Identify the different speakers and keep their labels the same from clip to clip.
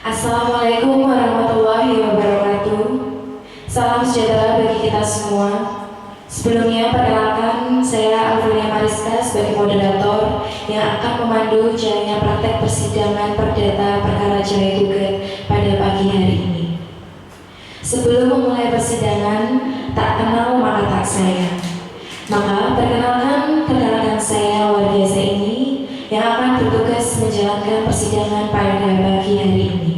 Speaker 1: Assalamualaikum warahmatullahi wabarakatuh. Salam sejahtera bagi kita semua. Sebelumnya, perkenalkan, saya Alfinia Mariska sebagai moderator yang akan memandu jalannya praktek persidangan perdata perkara cerai gugat pada pagi hari ini. Sebelum memulai persidangan, tak kenal maka tak sayang. Maka perkenalkan rekan saya luar biasa ini yang akan bertugas menjalankan persidangan pada pagi hari ini.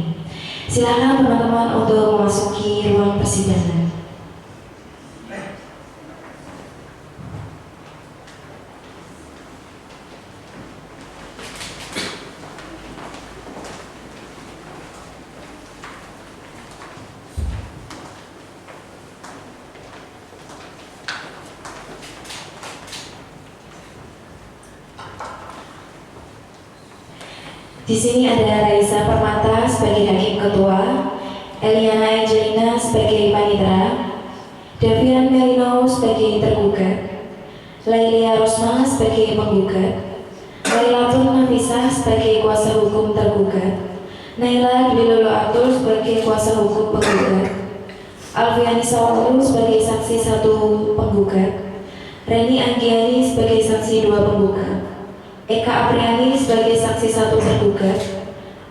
Speaker 1: Silakan teman-teman untuk memasuki ruang persidangan. Di sini ada Raisa Permata sebagai hakim ketua, Eliana Angelina sebagai panitera, Davian Melino sebagai tergugat, Lailia Rosma sebagai penggugat, Lailatul Nafisah sebagai kuasa hukum tergugat, Naila Dwi Atul sebagai kuasa hukum penggugat, Alfiani Sawulu sebagai saksi 1 penggugat, Reni Anggiani sebagai saksi 2 penggugat, Eka Apriani sebagai saksi 1 tergugat,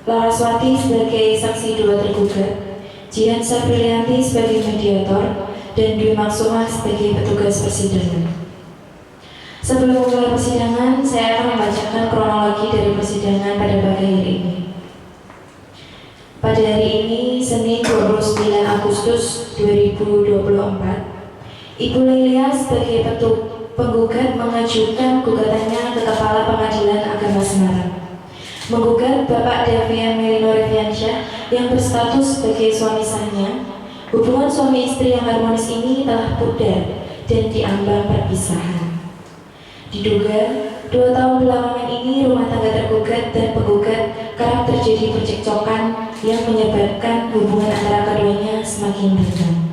Speaker 1: Laraswati sebagai saksi 2 tergugat, Jihan Sabrilianti sebagai mediator, dan Dwi Maksumah sebagai petugas persidangan. Sebelum mulai persidangan, saya akan membacakan kronologi dari persidangan pada pagi hari ini. Pada hari ini, Senin 29 Agustus 2024, Ibu Lailia sebagai penggugat mengajukan gugatannya ke Kepala Pengadilan Agama Semarang, menggugat Bapak Davian Melino Reviansyah yang berstatus sebagai suami sahnya. Hubungan suami istri yang harmonis ini telah pudar dan diambang perpisahan. Diduga 2 tahun belakangan ini rumah tangga tergugat dan penggugat kerap terjadi percekcokan yang menyebabkan hubungan antara keduanya semakin renggang.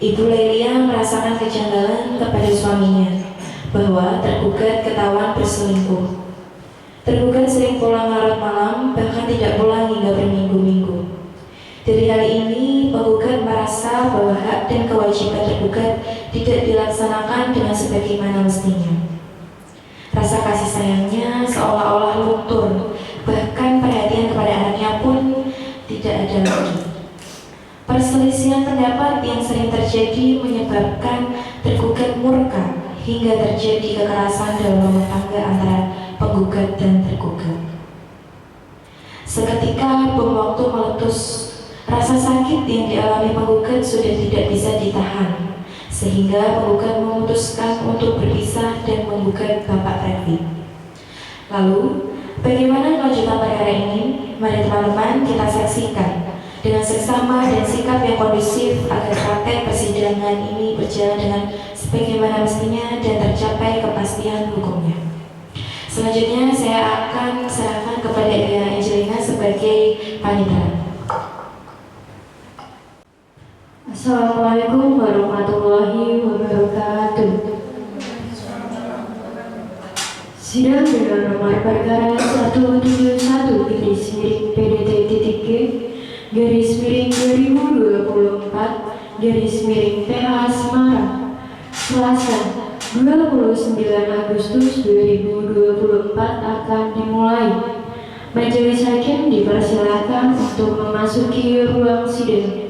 Speaker 1: Ibu Lailia merasakan kejanggalan kepada suaminya bahwa tergugat ketahuan berselingkuh. Tergugat sering pulang larut malam, bahkan tidak pulang hingga berminggu-minggu. Dari hal ini, penggugat merasa bahwa hak dan kewajiban tergugat tidak dilaksanakan dengan sebagaimana mestinya. Rasa kasih sayangnya seolah-olah luntur, bahkan perhatian kepada anaknya pun tidak ada lagi. Perselisihan pendapat yang sering terjadi menyebabkan tergugat murka hingga terjadi kekerasan dalam rumah tangga antara penggugat dan tergugat. Seketika bom waktu meletus, rasa sakit yang dialami penggugat sudah tidak bisa ditahan, sehingga penggugat memutuskan untuk berpisah dan menggugat Bapak Revi. Lalu, bagaimana kelanjutan perkara ini? Mari teman-teman kita saksikan dengan seksama dan sikap yang kondusif agar praktek persidangan ini berjalan dengan sebagaimana mestinya dan tercapai kepastian hukumnya. Selanjutnya saya akan serahkan kepada Eliana Angelina sebagai panitera.
Speaker 2: Assalamualaikum warahmatullahi wabarakatuh. Sidang dengan nomor perkara 171 PDT-G /2024/PH Semarang, Selasa 29 Agustus 2024 akan dimulai. Majelis hakim dipersilakan untuk memasuki ruang sidang.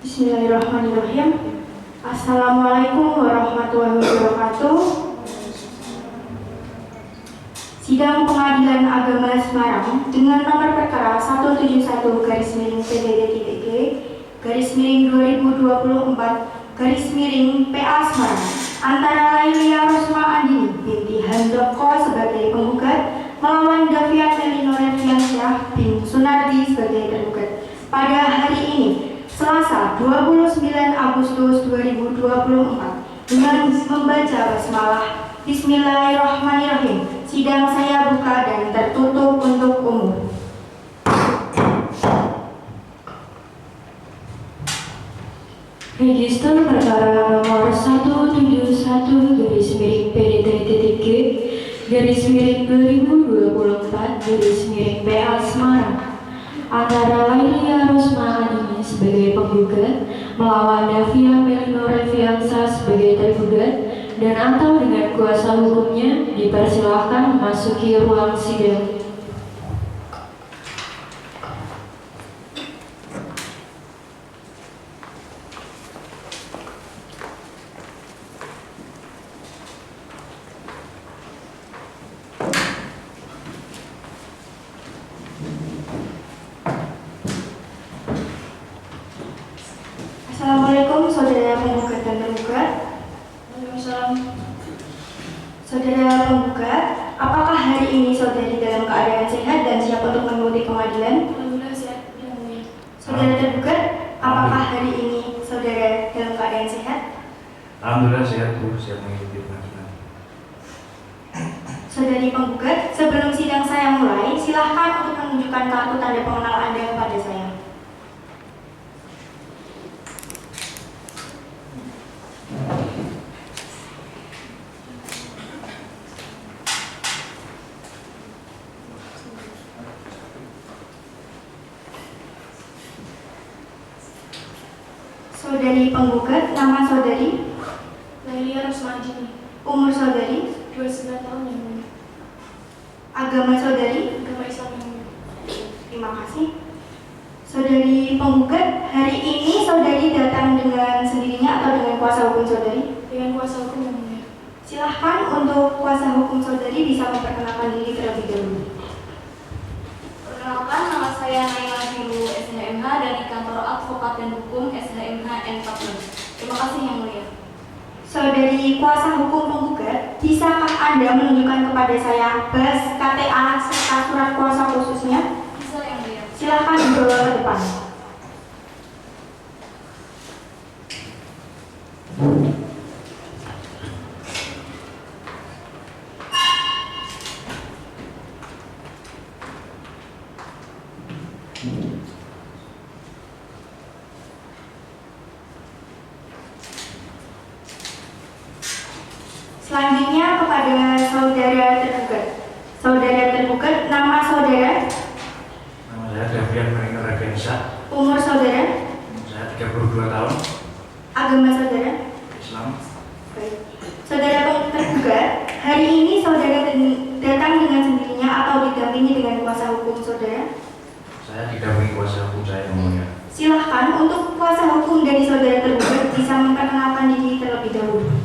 Speaker 3: Bismillahirrahmanirrahim. Assalamualaikum warahmatullahi wabarakatuh. Sidang Pengadilan Agama Semarang dengan nomor perkara 171/2024/PA Semarang antara Lailia Rosma Andini binti Handoko sebagai penggugat melawan Davian Melino Reviansyah bin Sunardi sebagai tergugat pada hari ini, Selasa 29 Agustus 2024, dengan membaca basmalah. Bismillahirrahmanirrahim. Sidang saya buka dan tertutup untuk umum.
Speaker 2: Register perkara nomor 171-PDT-G/2024-PA Semarang antara Lailia Rosma Andini sebagai penggugat melawan Davian Melino Reviansa sebagai tergugat dan atau dengan kuasa hukumnya dipersilahkan memasuki ruang sidang.
Speaker 3: Assalamualaikum saudara penggugat dan tergugat.
Speaker 2: Waalaikumsalam.
Speaker 3: Saudara penggugat, apakah hari ini saudari dalam keadaan sehat dan siap untuk mengikuti pengadilan?
Speaker 2: Alhamdulillah sehat, yang mulia.
Speaker 3: Saudara tergugat, apakah hari ini saudara dalam keadaan sehat?
Speaker 4: Alhamdulillah sehat Bu, siap mengikuti pengadilan.
Speaker 3: Saudari penggugat, sebelum sidang saya mulai, silahkan untuk menunjukkan kartu tanda pengenal Anda kepada saya. Saudari penggugat, nama saudari,
Speaker 2: Lailia Rosma Andini,
Speaker 3: umur saudari,
Speaker 2: 29 tahun, yang mulia.
Speaker 3: agama saudari.
Speaker 2: Agama Islam, yang mulia.
Speaker 3: Terima kasih. Saudari penggugat, hari ini saudari datang dengan sendirinya atau dengan kuasa hukum saudari?
Speaker 2: Dengan kuasa hukum, yang mulia.
Speaker 3: Silahkan untuk kuasa hukum saudari bisa memperkenalkan diri terlebih dahulu.
Speaker 5: Perkenalkan, nama saya Naila Bilu SHMH dari Kantor Advokat dan Hukum SHMH N14. Terima kasih yang mulia.
Speaker 3: Saudari kuasa hukum penggugat, bisakah Anda menunjukkan kepada saya bas, KTA, serta surat kuasa khususnya?
Speaker 5: Bisa yang mulia.
Speaker 3: Silahkan dibawa ke depan. Selanjutnya kepada saudara tergugat. Saudara tergugat, nama saudara,
Speaker 4: Nama saya Davian Melino Reviansa,
Speaker 3: umur saudara,
Speaker 4: saya 32 tahun,
Speaker 3: agama saudara.
Speaker 4: Islam.
Speaker 3: Baik. Saudara tergugat, hari ini saudara datang dengan sendirinya atau didampingi dengan kuasa hukum saudara?
Speaker 4: Saya didampingi kuasa hukum saya yang mulia.
Speaker 3: Silahkan untuk kuasa hukum dari saudara tergugat bisa memperkenalkan diri terlebih dahulu.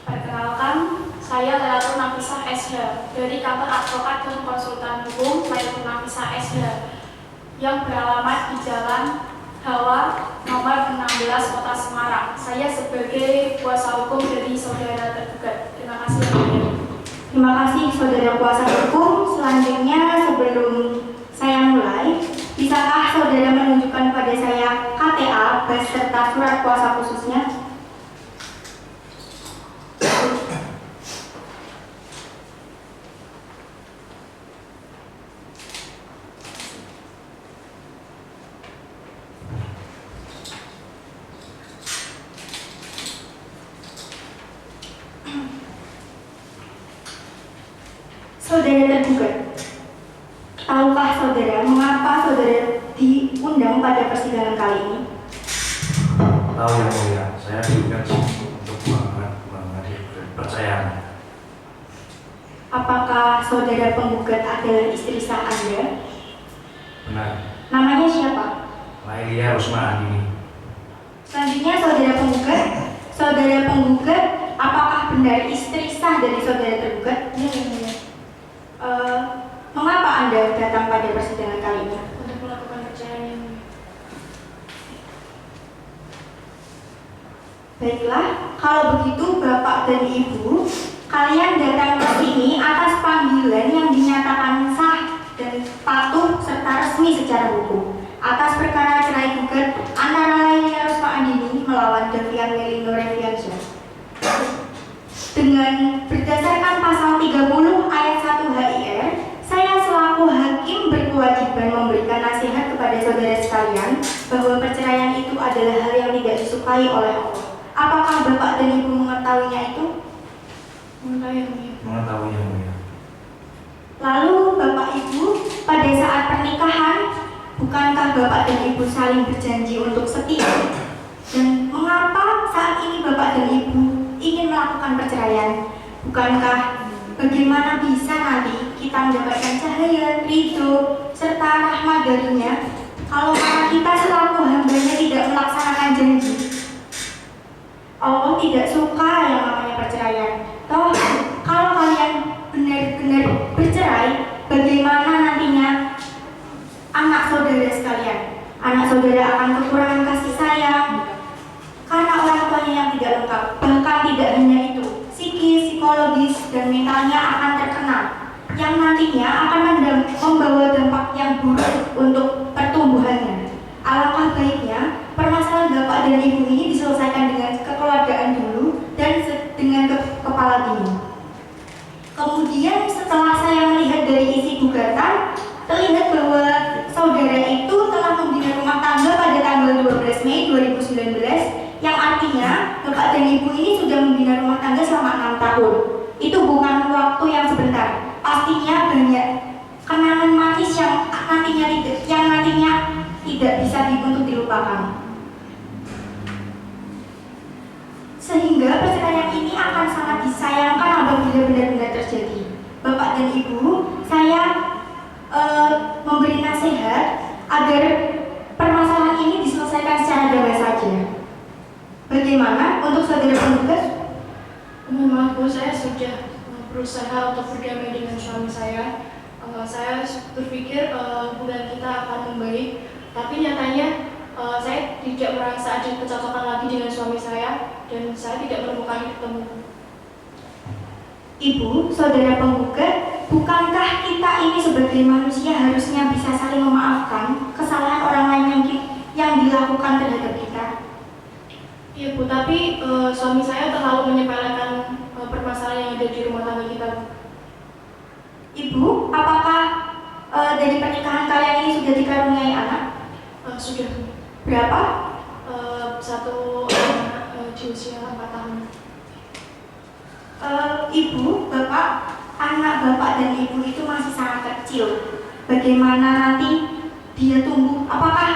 Speaker 6: Perkenalkan, saya Lailatul Nafisah SH dari Kantor Advokat dan Konsultan Hukum Lailatul Nafisah SH yang beralamat di Jalan Hawa nomor 16 Kota Semarang. Saya sebagai kuasa hukum dari saudara tergugat. Terima kasih.
Speaker 3: Terima kasih saudara kuasa hukum. Selanjutnya sebelum saya mulai, bisakah saudara menunjukkan pada saya KTA beserta surat kuasa khususnya? Saudara tergugat, tahukah saudara mengapa saudara diundang pada persidangan kali ini?
Speaker 4: Tahu yang mulia, saya diundang untuk menghadiri percayaan.
Speaker 3: Apakah saudara penggugat adalah istri sah Anda?
Speaker 4: Benar.
Speaker 3: Namanya siapa?
Speaker 4: Lailia Rosma Andini.
Speaker 3: Selanjutnya saudara penggugat, apakah benar istri sah dari saudara tergugat?
Speaker 6: Iya, yang mulia.
Speaker 3: Mengapa Anda datang pada persidangan kali ini?
Speaker 6: Untuk melakukan percayaan yang mulia.
Speaker 3: Baiklah, kalau begitu Bapak dan Ibu, kalian datang ke sini atas panggilan yang dinyatakan sah dan patuh serta resmi secara hukum atas perkara cerai gugat antara Lailia Rosma Andini melawan Davian Melino Reviansa. Dengan berdasarkan pasal 30 ayat 1 HIR, saya selaku hakim berkewajiban memberikan nasihat kepada saudara sekalian bahwa perceraian itu adalah hal yang tidak disukai oleh Allah. Apakah Bapak dan Ibu mengetahuinya itu?
Speaker 4: Mengetahui yang mulia.
Speaker 3: Lalu Bapak Ibu, pada saat pernikahan, bukankah Bapak dan Ibu saling berjanji untuk setia? Dan mengapa saat ini Bapak dan Ibu ingin melakukan perceraian? Bukankah bagaimana bisa nanti kita mendapatkan cahaya, ridho, serta rahmat darinya kalau kita selaku hambanya tidak melaksanakan janji? Allah tidak suka yang namanya perceraian. Toh, kalau kalian benar-benar bercerai, bagaimana nantinya anak saudara sekalian? Anak saudara akan kekurangan kasih sayang karena orang tuanya yang tidak lengkap. Bahkan tidak hanya itu, psikis, psikologis, dan mentalnya akan terkena, yang nantinya akan membawa dampak yang buruk untuk pertumbuhannya. Alangkah baiknya permasalahan Bapak dan Ibu ini diselesaikan dengan kekeluargaan dulu dan dengan kepala dingin. Kemudian setelah saya melihat dari isi gugatan, terlihat bahwa saudara itu telah membina rumah tangga pada tanggal 12 Mei 2019, yang artinya Bapak dan Ibu ini sudah membina rumah tangga selama 6 tahun. Itu bukan waktu yang sebentar. Pastinya banyak kenangan manis yang nantinya tidak bisa untuk dilupakan. Sehingga perceraian ini akan sangat disayangkan apabila benar-benar terjadi. Bapak dan Ibu, saya memberi nasihat agar permasalahan ini diselesaikan secara damai saja. Bagaimana untuk saudara penggugat?
Speaker 6: Mohon maaf Bu, saya sudah berusaha untuk berdamai dengan suami saya. Saya berpikir hubungan kita akan membaik, tapi nyatanya saya tidak merasa ada kecocokan lagi dengan suami saya dan saya tidak menemukan ketemu.
Speaker 3: Ibu, saudara penggugat, bukankah kita ini sebagai manusia harusnya bisa saling memaafkan kesalahan orang lain yang dilakukan terhadap kita?
Speaker 6: Iya Bu, tapi suami saya terlalu menyepelekan permasalahan yang ada di rumah tangga kita.
Speaker 3: Ibu, apakah dari pernikahan kalian ini sudah dikaruniai anak?
Speaker 6: Sudah Bu.
Speaker 3: Berapa?
Speaker 6: Satu anak di usia 4 tahun.
Speaker 3: Ibu, Bapak, anak Bapak dan Ibu itu masih sangat kecil. Bagaimana nanti dia tumbuh? Apakah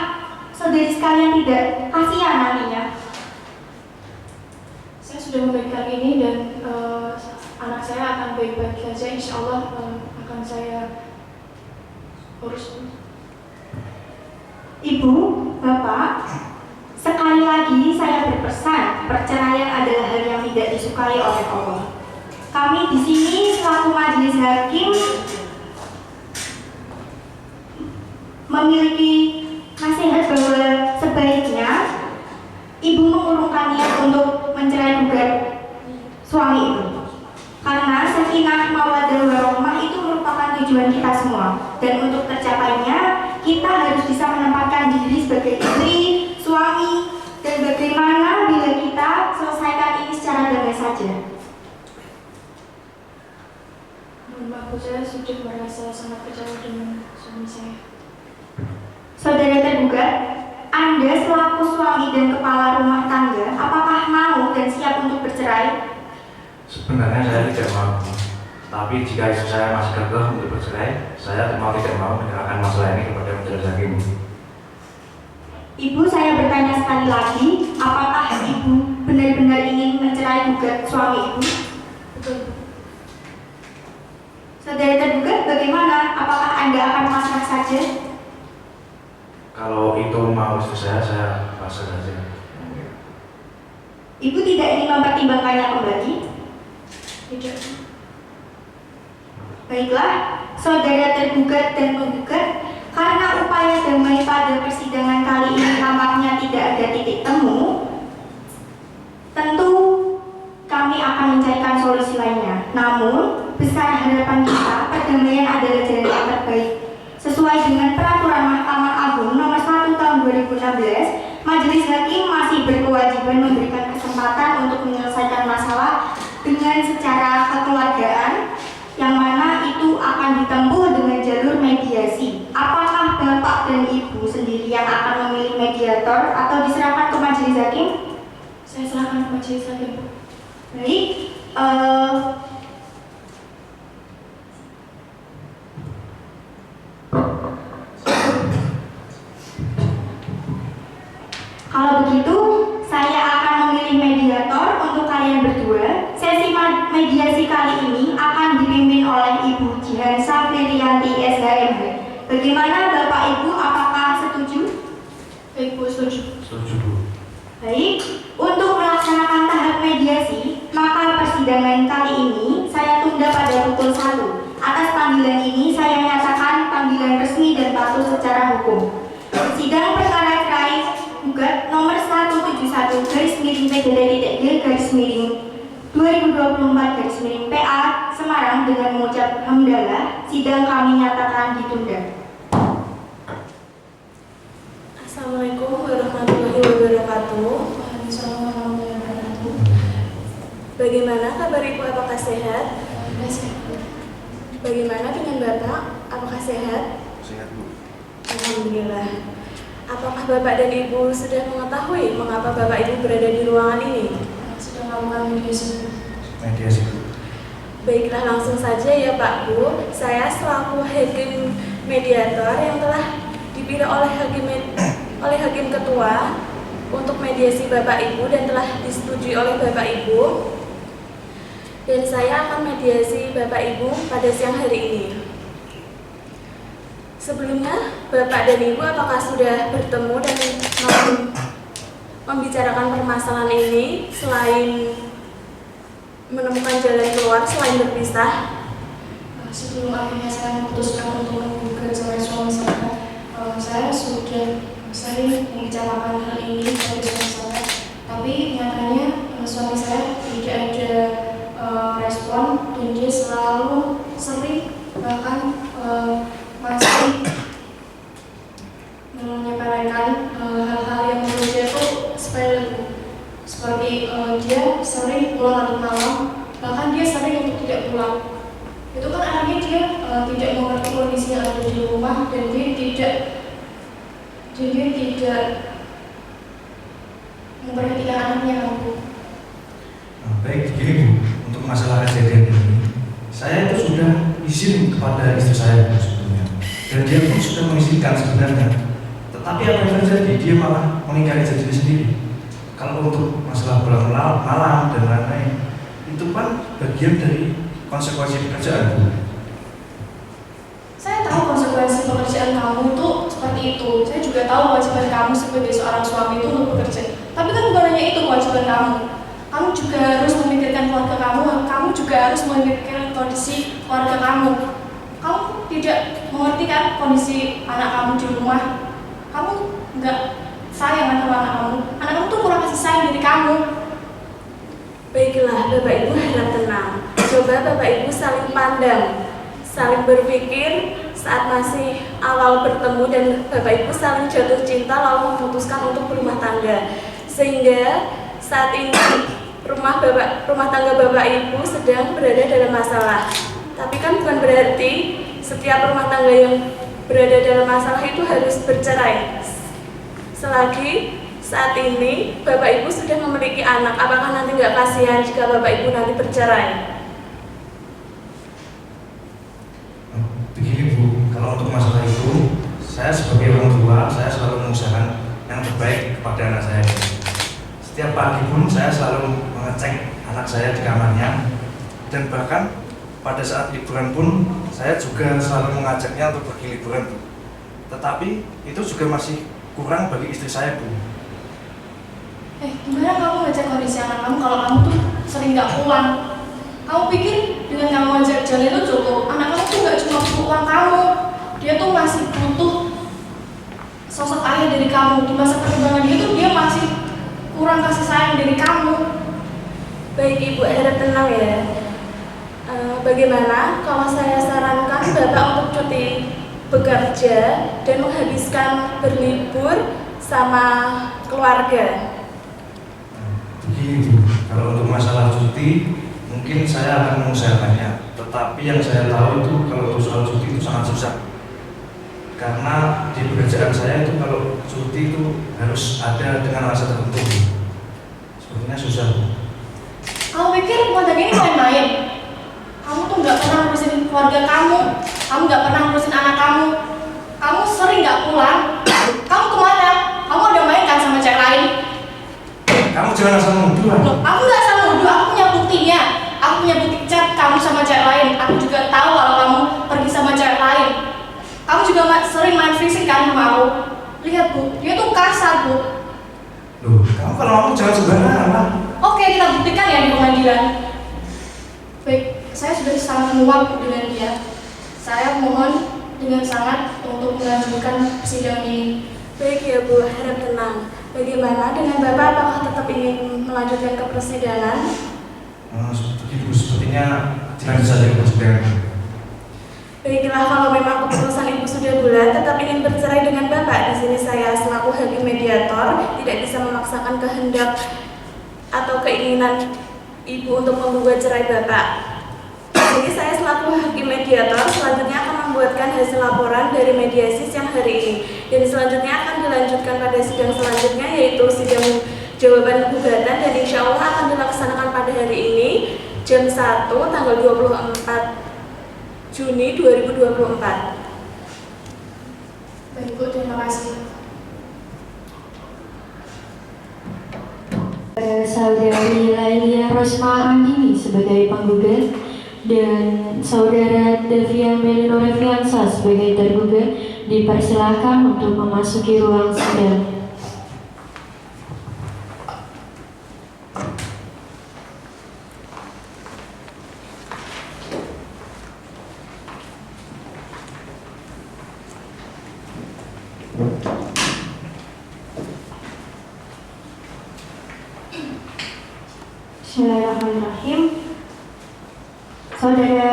Speaker 3: saudari sekalian tidak kasihan nantinya?
Speaker 6: Saya sudah memberikan ini dan anak saya akan baik-baik saja. Insya Allah akan saya urus.
Speaker 3: Ibu, Bapak, sekali lagi saya berpesan, perceraian adalah hal yang tidak disukai oleh Allah. Kami di sini selaku majelis hakim memiliki nasihat bahwa sebaiknya Ibu mengurungkan niat untuk mencerai gugat suami Ibu. Karena sakinah mawaddah warahmah itu merupakan tujuan kita semua. Dan untuk tercapainya, kita harus bisa menempatkan diri sebagai istri, suami, dan bagaimana bila kita selesaikan ini secara damai saja.
Speaker 6: Mohon maaf Bu, saya sudah merasa sangat kecewa dengan suami saya.
Speaker 3: Saudara tergugat, Anda selaku suami dan kepala rumah tangga, apakah mau dan siap untuk bercerai?
Speaker 4: Sebenarnya saya tidak mau, tapi jika istri saya masih kekeh untuk bercerai, saya mau tidak mau menyerahkan masalah ini kepada majelis hakim.
Speaker 3: Ibu, saya bertanya sekali lagi, apakah Ibu benar-benar ingin mencerai gugat suami Ibu?
Speaker 6: Betul Bu.
Speaker 3: Saudara tergugat, bagaimana? Apakah Anda akan pasrah saja?
Speaker 4: Kalau itu mau istri saya pasrah saja.
Speaker 3: Ibu tidak ingin mempertimbangkannya kembali?
Speaker 6: Tidak.
Speaker 3: Baiklah, saudara tergugat dan penggugat, karena upaya damai pada persidangan kali ini nampaknya tidak ada titik temu, tentu kami akan mencarikan solusi lainnya. Namun, besar harapan kita, perdamaian adalah jalan yang terbaik. Sesuai dengan peraturan Mahkamah Agung nomor 1 tahun 2016, Majelis Hakim masih berkewajiban memberikan kesempatan untuk menyelesaikan masalah dengan secara kekeluargaan, yang mana itu akan ditempuh dengan jalur mediasi. Apakah Bapak dan Ibu sendiri yang akan memilih mediator atau diserahkan ke majelis hakim?
Speaker 2: Saya serahkan ke majelis hakim, Bu.
Speaker 3: Baik, kalau begitu saya akan memilih mediator untuk kalian berdua. Sesi mediasi kali ini akan dipimpin oleh Ibu Jihan Safririanti SHMH. Bagaimana Bapak Ibu, apakah setuju?
Speaker 2: Baik, Bu, setuju.
Speaker 4: Setuju, Bu.
Speaker 3: Baik, untuk melaksanakan tahap mediasi, maka persidangan kali ini saya tunda pada pukul 1. Atas panggilan ini saya nyatakan panggilan resmi dan patuh secara hukum. Sidang perkara cerai gugat nomor 171-P-G-2024-PA Semarang dengan mengucap hamdalah, sidang kami nyatakan ditunda.
Speaker 5: Assalamualaikum warahmatullahi wabarakatuh.
Speaker 2: Waalaikumsalam warahmatullahi wabarakatuh.
Speaker 5: Bagaimana kabar Ibu, apakah sehat?
Speaker 2: Sehat, Bu.
Speaker 5: Bagaimana dengan Bapak, apakah sehat?
Speaker 4: Sehat, Bu.
Speaker 5: Alhamdulillah. Apakah Bapak dan Ibu sudah mengetahui mengapa Bapak Ibu berada di ruangan ini?
Speaker 2: Sudah melakukan mediasi, Bu.
Speaker 4: Mediasi, Bu.
Speaker 5: Baiklah, langsung saja ya Pak Bu. Saya selaku hakim mediator yang telah dipilih oleh hakim ketua untuk mediasi Bapak Ibu dan telah disetujui oleh Bapak Ibu. Dan saya akan mediasi Bapak Ibu pada siang hari ini. Sebelumnya, Bapak dan Ibu apakah sudah bertemu dan membicarakan permasalahan ini selain menemukan jalan keluar selain berpisah?
Speaker 2: Sebelum akhirnya saya memutuskan untuk menggugat cerai suami saya sudah sering membicarakan hal ini dari suami saya, tapi nyatanya suami saya tidak ada respon dan dia selalu sering bahkan masih menyepelekan hal-hal yang menurut dia itu sepele, seperti dia sering pulang larut malam, bahkan dia sering untuk tidak pulang. Itu kan artinya dia tidak mengerti kondisi yang ada di rumah dan dia tidak memperhatikan anaknya, kan, Bu.
Speaker 4: Nah, baik, begini Bu, untuk masalah kejadian ini, saya itu sudah izin kepada istri saya Bu, sebetulnya, dan dia pun sudah mengizinkan sebenarnya. Tetapi apa yang terjadi, dia malah mengingkari janji sendiri. Kalau untuk masalah pulang malam dan lain-lain, itu kan bagian dari konsekuensi pekerjaan Bu.
Speaker 2: Saya tahu konsekuensi pekerjaan kamu itu seperti itu. Saya juga tahu kewajiban kamu sebagai seorang suami itu untuk bekerja. Tapi kan bukan hanya itu kewajiban kamu. Kamu juga harus memikirkan keluarga kamu. Kamu juga harus memikirkan kondisi keluarga kamu. Kamu tidak mengerti kan kondisi anak kamu di rumah. Kamu nggak sayang sama anak kamu. Anak kamu tuh kurang kasih sayang dari kamu.
Speaker 5: Baiklah, Bapak Ibu harap tenang. Coba Bapak Ibu saling pandang, saling berpikir saat masih awal bertemu dan Bapak Ibu saling jatuh cinta lalu memutuskan untuk berumah tangga. Sehingga saat ini rumah tangga Bapak Ibu sedang berada dalam masalah. Tapi kan bukan berarti setiap rumah tangga yang berada dalam masalah itu harus bercerai. Selagi saat ini Bapak Ibu sudah memiliki anak, apakah nanti nggak kasihan jika Bapak Ibu nanti bercerai?
Speaker 4: Begini Bu, kalau untuk masalah itu, saya sebagai orang tua, saya selalu mengusahakan yang terbaik kepada anak saya. Setiap pagi pun saya selalu mengecek anak saya di kamarnya, dan bahkan pada saat liburan pun saya juga selalu mengajaknya untuk pergi liburan Bu. Tetapi itu juga masih kurang bagi istri saya Bu.
Speaker 2: Gimana kamu ngecek kondisi anak kamu kalau kamu tuh sering nggak pulang? Kamu pikir dengan kamu ngajak jalan itu cukup? Anak kamu tuh nggak cuma butuh uang kamu, dia tuh masih butuh sosok ayah dari kamu. Di masa perkembangan dia tuh dia masih kurang kasih sayang dari kamu.
Speaker 5: Baik Ibu, harap tenang ya. Bagaimana kalau saya sarankan Bapak untuk cuti bekerja dan menghabiskan berlibur sama keluarga?
Speaker 4: Begini Bu, kalau untuk masalah cuti, mungkin saya akan mengusahakannya. Tetapi yang saya tahu itu kalau untuk soal cuti itu sangat susah. karena di pekerjaan saya itu kalau cuti itu harus ada dengan alasan tertentu. Sebenarnya susah.
Speaker 6: Kamu pikir modal ini main-main? Kamu tuh nggak pernah ngurusin keluarga kamu nggak pernah ngurusin anak kamu sering nggak pulang. Kamu kemana? Kamu ada main kan sama cewek lain?
Speaker 4: Kamu jangan asal nuduh.
Speaker 6: Loh, aku nggak salah nuduh, aku punya buktinya. Aku punya bukti chat kamu sama cewek lain. Aku juga tahu kalau kamu pergi sama cewek lain. Kamu juga sering main fisik kan sama aku. Lihat Bu, dia tuh kasar Bu.
Speaker 4: Loh, kamu kalau ngomong jangan sembarangan.
Speaker 6: Oke, kita buktikan ya di pengadilan. Baik, saya sudah sangat menguap dengan dia. Saya mohon dengan sangat untuk melanjutkan persidangan ini.
Speaker 5: Baik ya Bu, harap tenang. Bagaimana dengan Bapak, apakah tetap ingin melanjutkan ke persidangan?
Speaker 4: Sepertinya dilanjut saja ke persidangan.
Speaker 5: Baiklah, kalau memang keputusan Ibu sudah bulat, tetap ingin bercerai dengan Bapak. Di sini saya selaku hakim mediator tidak bisa memaksakan kehendak atau keinginan Ibu untuk menggugat cerai Bapak. Jadi saya selaku hakim mediator selanjutnya akan membuatkan hasil laporan dari mediasi siang hari ini, dan selanjutnya akan dilanjutkan pada sidang selanjutnya, yaitu sidang jawaban gugatan, dan insya Allah akan dilaksanakan pada hari ini jam 1 tanggal 24 Juni 2024.
Speaker 6: Baik Bu, terima kasih.
Speaker 2: Saudari Lailia Rosma Andini sebagai penggugat dan Saudara Devian Melinor Reviansa sebagai tergugat dipersilahkan untuk memasuki ruang sidang.
Speaker 3: Bismillahirrahmanirrahim. Saudara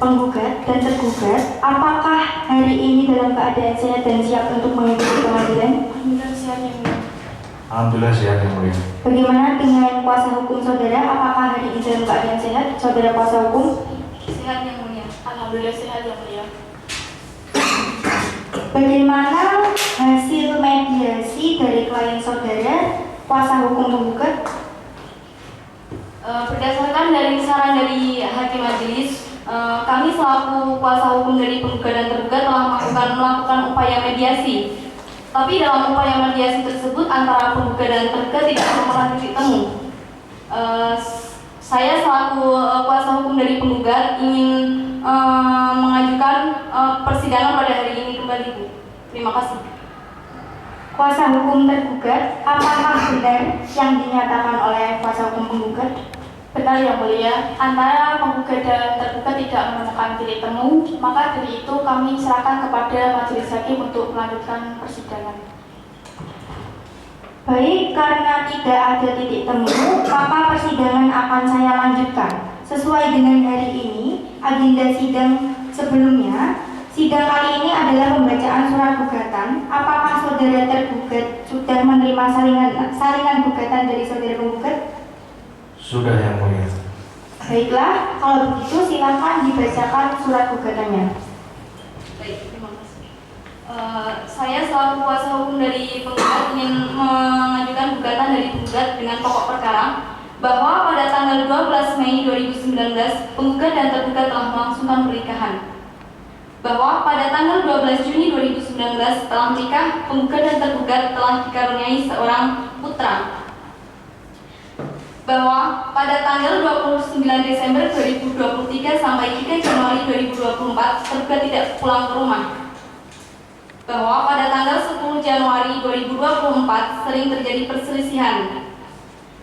Speaker 3: penggugat dan tergugat, apakah hari ini dalam keadaan sehat dan siap untuk mengikuti pengadilan?
Speaker 6: Alhamdulillah sehat ya Bu.
Speaker 4: Alhamdulillah sehat yang mulia.
Speaker 3: Bagaimana dengan kuasa hukum saudara? Apakah hari ini dalam keadaan sehat, saudara kuasa hukum?
Speaker 6: Sehat yang mulia. Alhamdulillah sehat yang mulia.
Speaker 3: Bagaimana hasil mediasi dari klien saudara, kuasa hukum penggugat?
Speaker 2: Berdasarkan dari saran dari hakim majelis, kami selaku kuasa hukum dari penggugat dan tergugat telah melakukan upaya mediasi. Tapi dalam upaya mediasi tersebut antara penggugat dan tergugat tidak menemukan titik temu. Saya selaku kuasa hukum dari penggugat ingin mengajukan persidangan pada hari ini kembali, Bu. Terima kasih.
Speaker 3: Kuasa hukum tergugat, apakah benar yang dinyatakan oleh kuasa hukum penggugat?
Speaker 6: Benar yang mulia, antara penggugat dan tergugat tidak menemukan titik temu, maka dari itu kami serahkan kepada majelis hakim untuk melanjutkan persidangan.
Speaker 3: Baik, karena tidak ada titik temu, maka persidangan akan saya lanjutkan. Sesuai dengan hari ini, agenda sidang sebelumnya, sidang kali ini adalah pembacaan surat gugatan. Apakah saudara tergugat sudah menerima salinan gugatan dari saudara penggugat?
Speaker 4: Sudah yang mulia.
Speaker 3: Baiklah, kalau begitu silakan dibacakan surat gugatannya.
Speaker 2: Baik, terima kasih. Saya selaku kuasa hukum dari penggugat ingin mengajukan gugatan dari penggugat dengan pokok perkara bahwa pada tanggal 12 Mei 2019 penggugat dan tergugat telah melangsungkan pernikahan. Bahwa pada tanggal 12 Juni 2019 setelah menikah, penggugat dan tergugat telah dikaruniai seorang putra. Bahwa pada tanggal 29 Desember 2023 sampai 3 Januari 2024 tergugat tidak pulang ke rumah. Bahwa pada tanggal 10 Januari 2024 sering terjadi perselisihan.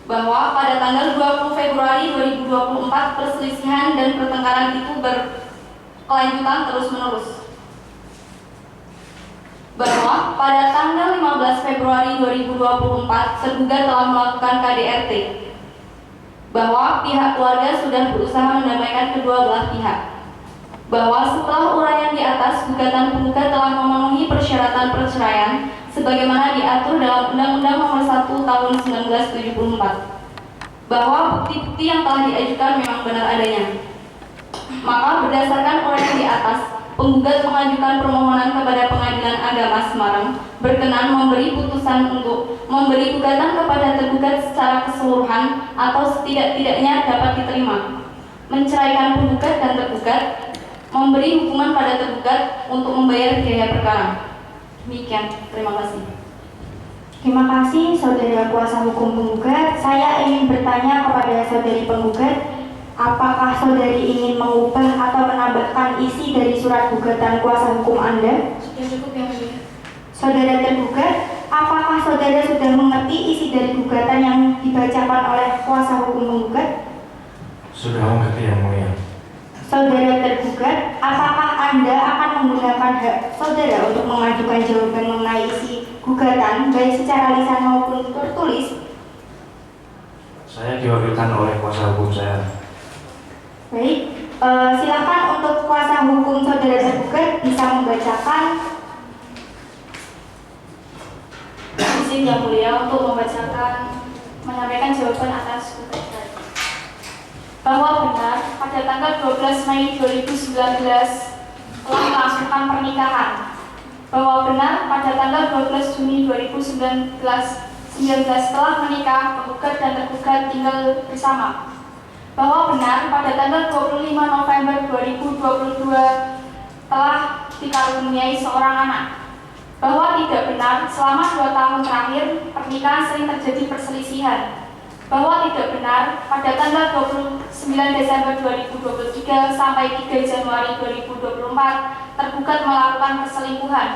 Speaker 2: Bahwa pada tanggal 20 Februari 2024 perselisihan dan pertengkaran itu berkelanjutan terus-menerus. Bahwa pada tanggal 15 Februari 2024 tergugat telah melakukan KDRT. Bahwa pihak keluarga sudah berusaha mendamaikan kedua belah pihak. Bahwa setelah uraian di atas, gugatan penggugat telah memenuhi persyaratan perceraian sebagaimana diatur dalam Undang-Undang Nomor 1 Tahun 1974. Bahwa bukti-bukti yang telah diajukan memang benar adanya. Maka berdasarkan uraian di atas,
Speaker 7: penggugat mengajukan permohonan kepada Pengadilan Agama Semarang berkenan memberi putusan untuk memberi gugatan kepada tergugat secara keseluruhan atau setidak-tidaknya dapat diterima, menceraikan penggugat dan tergugat, memberi hukuman pada tergugat untuk membayar biaya perkara. Demikian, terima kasih.
Speaker 3: Terima kasih saudara kuasa hukum penggugat. Saya ingin bertanya kepada saudari penggugat, apakah saudari ingin mengubah atau menambahkan isi dari surat gugatan kuasa hukum Anda?
Speaker 6: Sudah cukup yang mulia.
Speaker 3: Saudara tergugat, apakah saudara sudah mengerti isi dari gugatan yang dibacakan oleh kuasa hukum penggugat?
Speaker 4: Sudah mengerti yang mulia.
Speaker 3: Saudara tergugat, apakah Anda akan menggunakan hak saudara untuk mengajukan jawaban mengenai isi gugatan, baik secara lisan maupun tertulis?
Speaker 4: Saya diwakilkan oleh kuasa hukum saya.
Speaker 3: Baik, silakan untuk kuasa hukum saudara tergugat bisa membacakan.
Speaker 6: Izin yang mulia untuk menyampaikan jawaban atas gugatan. Bahwa benar pada tanggal 12 Mei 2019 telah melangsungkan pernikahan. Bahwa benar pada tanggal 12 Juni 2019 telah menikah, penggugat dan tergugat tinggal bersama. Bahwa benar pada tanggal 25 November 2022 telah dikaruniai seorang anak. Bahwa tidak benar selama 2 tahun terakhir pernikahan sering terjadi perselisihan. Bahwa tidak benar pada tanggal 29 Desember 2023 sampai 3 Januari 2024 tergugat melakukan perselingkuhan.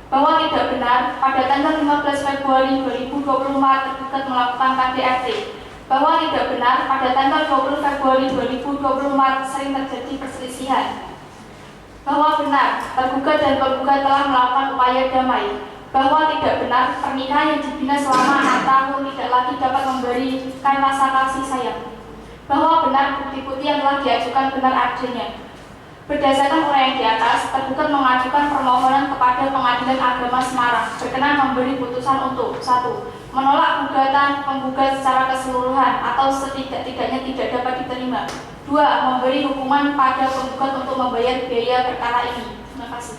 Speaker 6: Bahwa tidak benar pada tanggal 15 Februari 2024 tergugat melakukan KDRT. Bahwa tidak benar pada tanggal 20 Februari 2024 sering terjadi perselisihan. Bahwa benar tergugat dan penggugat telah melakukan upaya damai. Bahwa tidak benar pernikahan yang dibina selama 6 tahun tidak lagi dapat memberikan rasa kasih sayang. Bahwa benar bukti-bukti yang telah diajukan benar adanya. Berdasarkan uraian di atas, tergugat mengajukan permohonan kepada Pengadilan Agama Semarang berkenan memberi putusan untuk 1. Menolak gugatan penggugat secara keseluruhan atau setidak-tidaknya tidak dapat diterima. 2. Memberi hukuman pada penggugat untuk membayar biaya perkara ini. Terima kasih.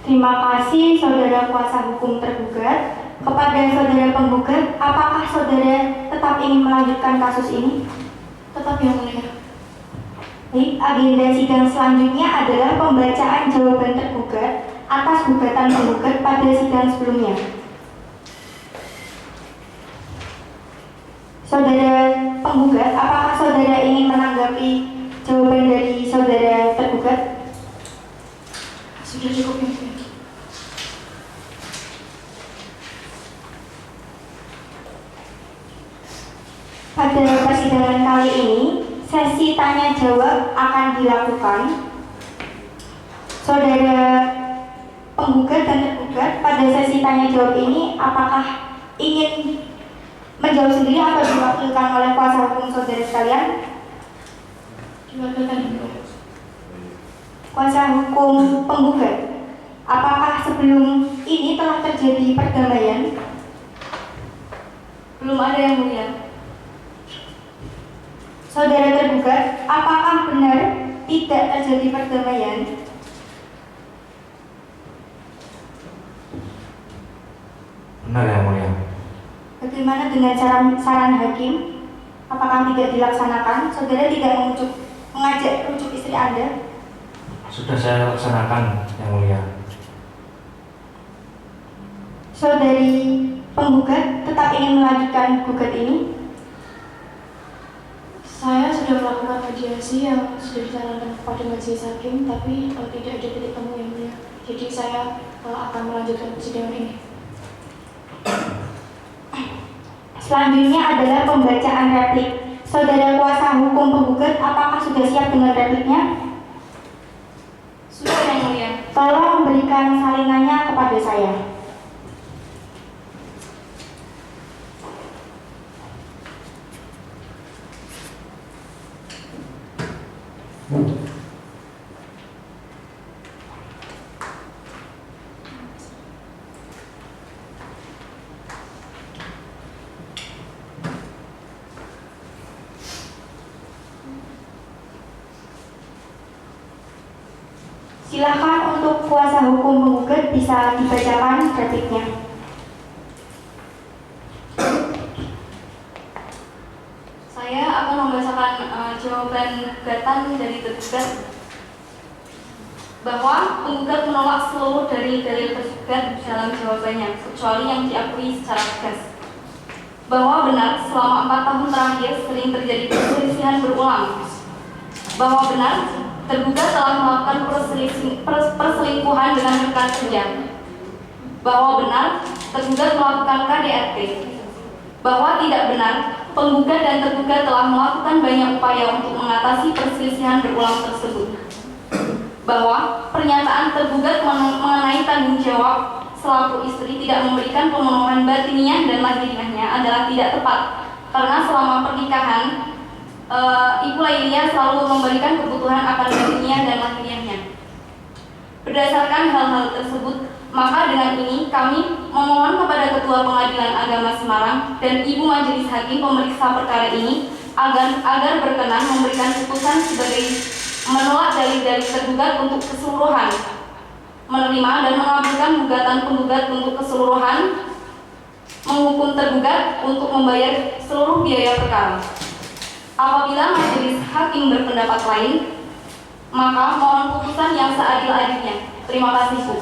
Speaker 3: Terima kasih saudara kuasa hukum tergugat. Kepada saudara penggugat, apakah saudara tetap ingin melanjutkan kasus ini?
Speaker 6: Tetap yang mulia.
Speaker 3: Baik, agenda sidang selanjutnya adalah pembacaan jawaban tergugat atas gugatan penggugat pada sidang sebelumnya. Saudara penggugat, apakah saudara ingin menanggapi jawaban dari saudara tergugat?
Speaker 6: Sudah cukup yang mulia.
Speaker 3: Pada persidangan kali ini, sesi tanya jawab akan dilakukan. Saudara penggugat dan tergugat pada sesi tanya jawab ini apakah ingin menjawab sendiri atau diwakilkan oleh kuasa hukum saudara sekalian?
Speaker 6: Diwakilkan.
Speaker 3: Kuasa hukum penggugat, apakah sebelum ini telah terjadi perdamaian?
Speaker 6: Belum ada yang mulia.
Speaker 3: Saudara tergugat, apakah benar tidak terjadi perdamaian?
Speaker 4: Benar yang mulia.
Speaker 3: Bagaimana dengan saran hakim? Apakah tidak dilaksanakan? Saudara tidak mengajak rujuk istri Anda?
Speaker 4: Sudah saya laksanakan yang mulia.
Speaker 3: Saudari penggugat tetap ingin melanjutkan gugat ini?
Speaker 6: Saya sudah melakukan mediasi yang sudah disarankan kepada majelis hakim, tapi tidak ada titik temu yang mulia. Jadi saya akan melanjutkan persidangan ini.
Speaker 3: Selanjutnya adalah pembacaan replik. Saudara kuasa hukum penggugat, apakah sudah siap dengan repliknya?
Speaker 6: Sudah yang mulia.
Speaker 3: Tolong berikan salinannya kepada saya. Silakan untuk kuasa hukum penggugat bisa dibacakan repliknya.
Speaker 7: Saya akan membacakan jawaban gugatan dari tergugat bahwa penggugat menolak seluruh dari dalil tergugat dalam jawabannya kecuali yang diakui secara tegas. Bahwa benar selama 4 tahun terakhir sering terjadi perselisihan berulang. Bahwa benar tergugat telah melakukan perselingkuhan dengan rekan kerja. Bahwa benar tergugat melakukan KDRT. Bahwa tidak benar penggugat dan tergugat telah melakukan banyak upaya untuk mengatasi perselisihan berulang tersebut. Bahwa pernyataan tergugat mengenai tanggung jawab selaku istri tidak memberikan pemenuhan batiniah dan lahiriahnya adalah tidak tepat karena selama pernikahan Ibu Lailia selalu memberikan kebutuhan akan batiniah dan lahiriahnya. Berdasarkan hal-hal tersebut, maka dengan ini kami memohon kepada Ketua Pengadilan Agama Semarang dan Ibu Majelis Hakim pemeriksa perkara ini agar berkenan memberikan putusan sebagai menolak dalil-dalil tergugat untuk keseluruhan, menerima dan mengabulkan gugatan penggugat untuk keseluruhan, menghukum tergugat untuk membayar seluruh biaya perkara. Apabila majelis hakim berpendapat lain, maka mohon putusan yang seadil-adilnya. Terima kasih, Bu.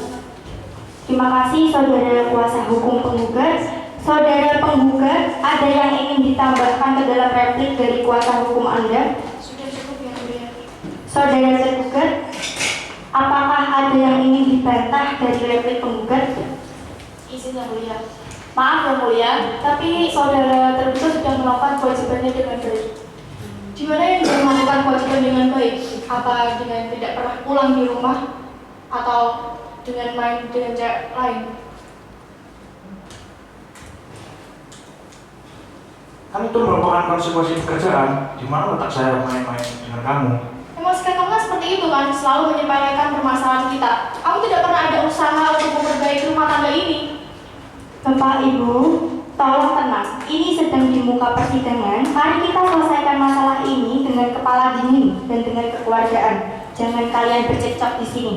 Speaker 3: Terima kasih saudara kuasa hukum penggugat. Saudara penggugat, ada yang ingin ditambahkan ke dalam replik dari kuasa hukum Anda?
Speaker 6: Sudah cukup yang mulia.
Speaker 3: Saudara tergugat, apakah ada yang ingin dibantah dari replik penggugat?
Speaker 6: Izin yang mulia. Maaf yang mulia, tapi saudara tergugat sudah melakukan kewajibannya dengan baik. Di mana yang sudah melakukan kewajiban dengan baik? Apa dengan tidak pernah pulang di rumah atau dengan main dengan cewek lain?
Speaker 4: Kan itu merupakan konsekuensi pekerjaan. Di mana letak saya main-main dengan kamu?
Speaker 6: Emang sikap kamu kan seperti itu kan, selalu menyepelekan permasalahan kita. Kamu tidak pernah ada usaha untuk memperbaiki rumah tangga ini.
Speaker 3: Bapak Ibu, tolong tenang. Ini sedang di muka persidangan. Mari kita selesaikan masalah ini dengan kepala dingin dan dengan kekeluargaan. Jangan kalian bercekcok di sini.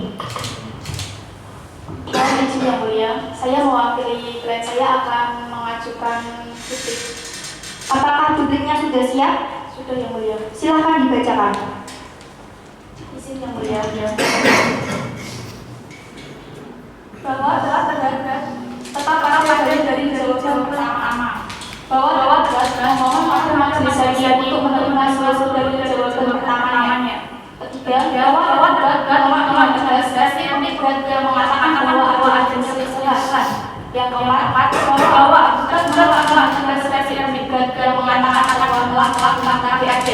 Speaker 6: Ya, izin yang mulia. Saya mewakili klien saya akan mengajukan duplik.
Speaker 3: Apakah dupliknya sudah siap?
Speaker 6: Sudah yang mulia.
Speaker 3: Silakan dibacakan.
Speaker 6: Izin yang mulia. Bahwa adalah tergugat tetap pada dari jawaban pertama. Bahwa adalah mohon pada majelis hakim untuk menerima seluruh dari jawaban pertamanya. Ketiga, bahwa adalah tegas yang mengatakan bahwa ada perselisihan. Yang keempat, bahwa adalah tegas yang mengatakan bahwa melakukan KDRT.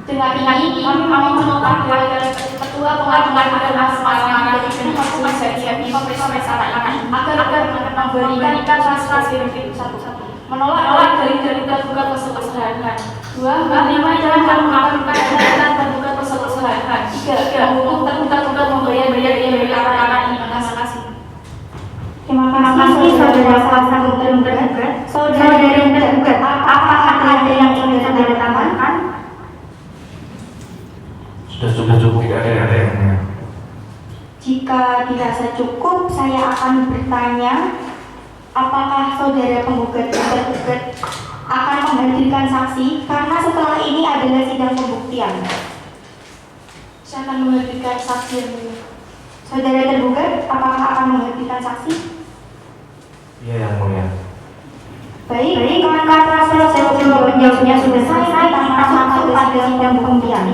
Speaker 6: Dengan ini, kami menolak dari Ketua Pengadilan Agama Semarang dari Majelis Hakim pemeriksa kami agar memberikan kelas satu menolak dari tergugat perselisihan. 2. Menerima dan mengabulkan dan tergugat perselisihan. 3. Menghukum tergugat membayar biaya perkara ini. Terima kasih.
Speaker 3: Terima kasih saudara kuasa hukum tergugat. Saudara tergugat, apakah ada yang ingin saudara tambahkan?
Speaker 4: Sudah cukup, tidak ada yang mulia.
Speaker 3: Jika dirasa cukup, saya akan bertanya, apakah saudara penggugat dan tergugat akan menghadirkan saksi? Karena setelah ini adalah sidang pembuktian.
Speaker 6: Saya akan menghadirkan saksi yang mulia.
Speaker 3: Saudara tergugat, apakah akan menghadirkan saksi?
Speaker 4: Iya, yang mulia.
Speaker 3: Baik, karena proses jawab menjawabnya sudah selesai, kita masuk pada sidang pembuktian.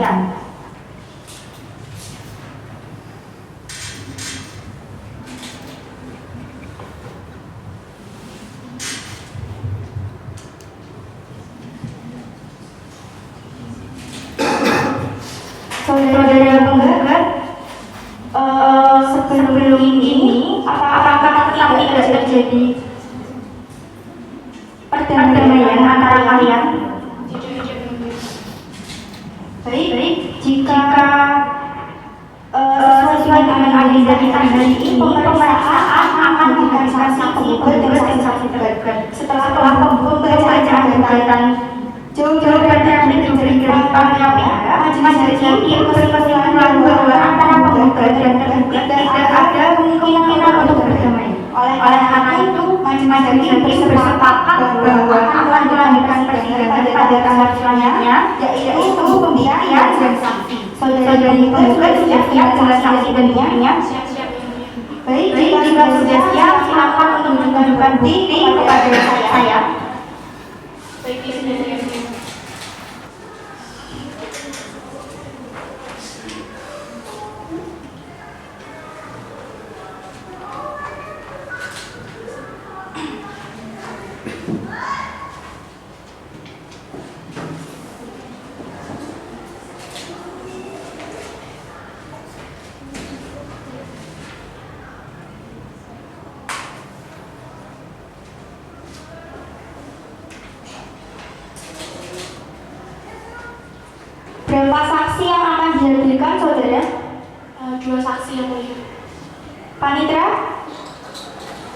Speaker 3: Saudara penggugat, sebelum ini, apakah tidak terjadi perdamaian antara kalian? Baik, jika sesuai dengan agenda kita hari ini, pemeriksaan akan memberikan saksi penggugat dan saksi tergugat. Setelah pembacaan dan jawaban yang diberikan oleh majelis hakim, perselisihan antara penggugat penggugat dan tergugat tidak ada kemungkinan untuk berdamai. Oleh karena itu, majelis hakim bersepakat bahwa akan dilanjutkan persidangan pada tahap selanjutnya, yaitu pembuktian dan saksi. Saudari penggugat sudah siap dengan saksi dan buktinya. Baik, jika sudah siap, silakan untuk menunjukkan bukti kepada saya. Berapa saksi yang akan dihadirkan, saudara?
Speaker 6: 2 saksi yang mulia.
Speaker 3: Panitra,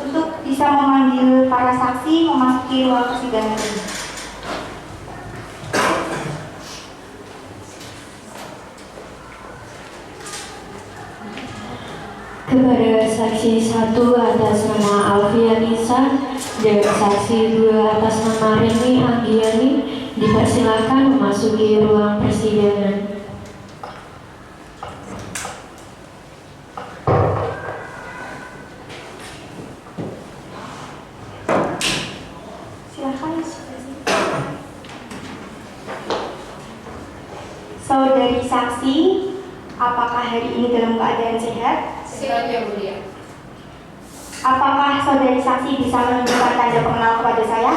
Speaker 3: untuk bisa memanggil para saksi memasuki ruang persidangan ini.
Speaker 2: Kepada saksi 1 atas nama Alfianisa dan saksi 2 atas nama Rini Anggiani dipersilakan memasuki ruang persidangan.
Speaker 3: Silakan. Saudari saksi, apakah hari ini dalam keadaan sehat?
Speaker 6: Sehat yang mulia.
Speaker 3: Apakah saudari saksi bisa menunjukkan tanda pengenal kepada saya?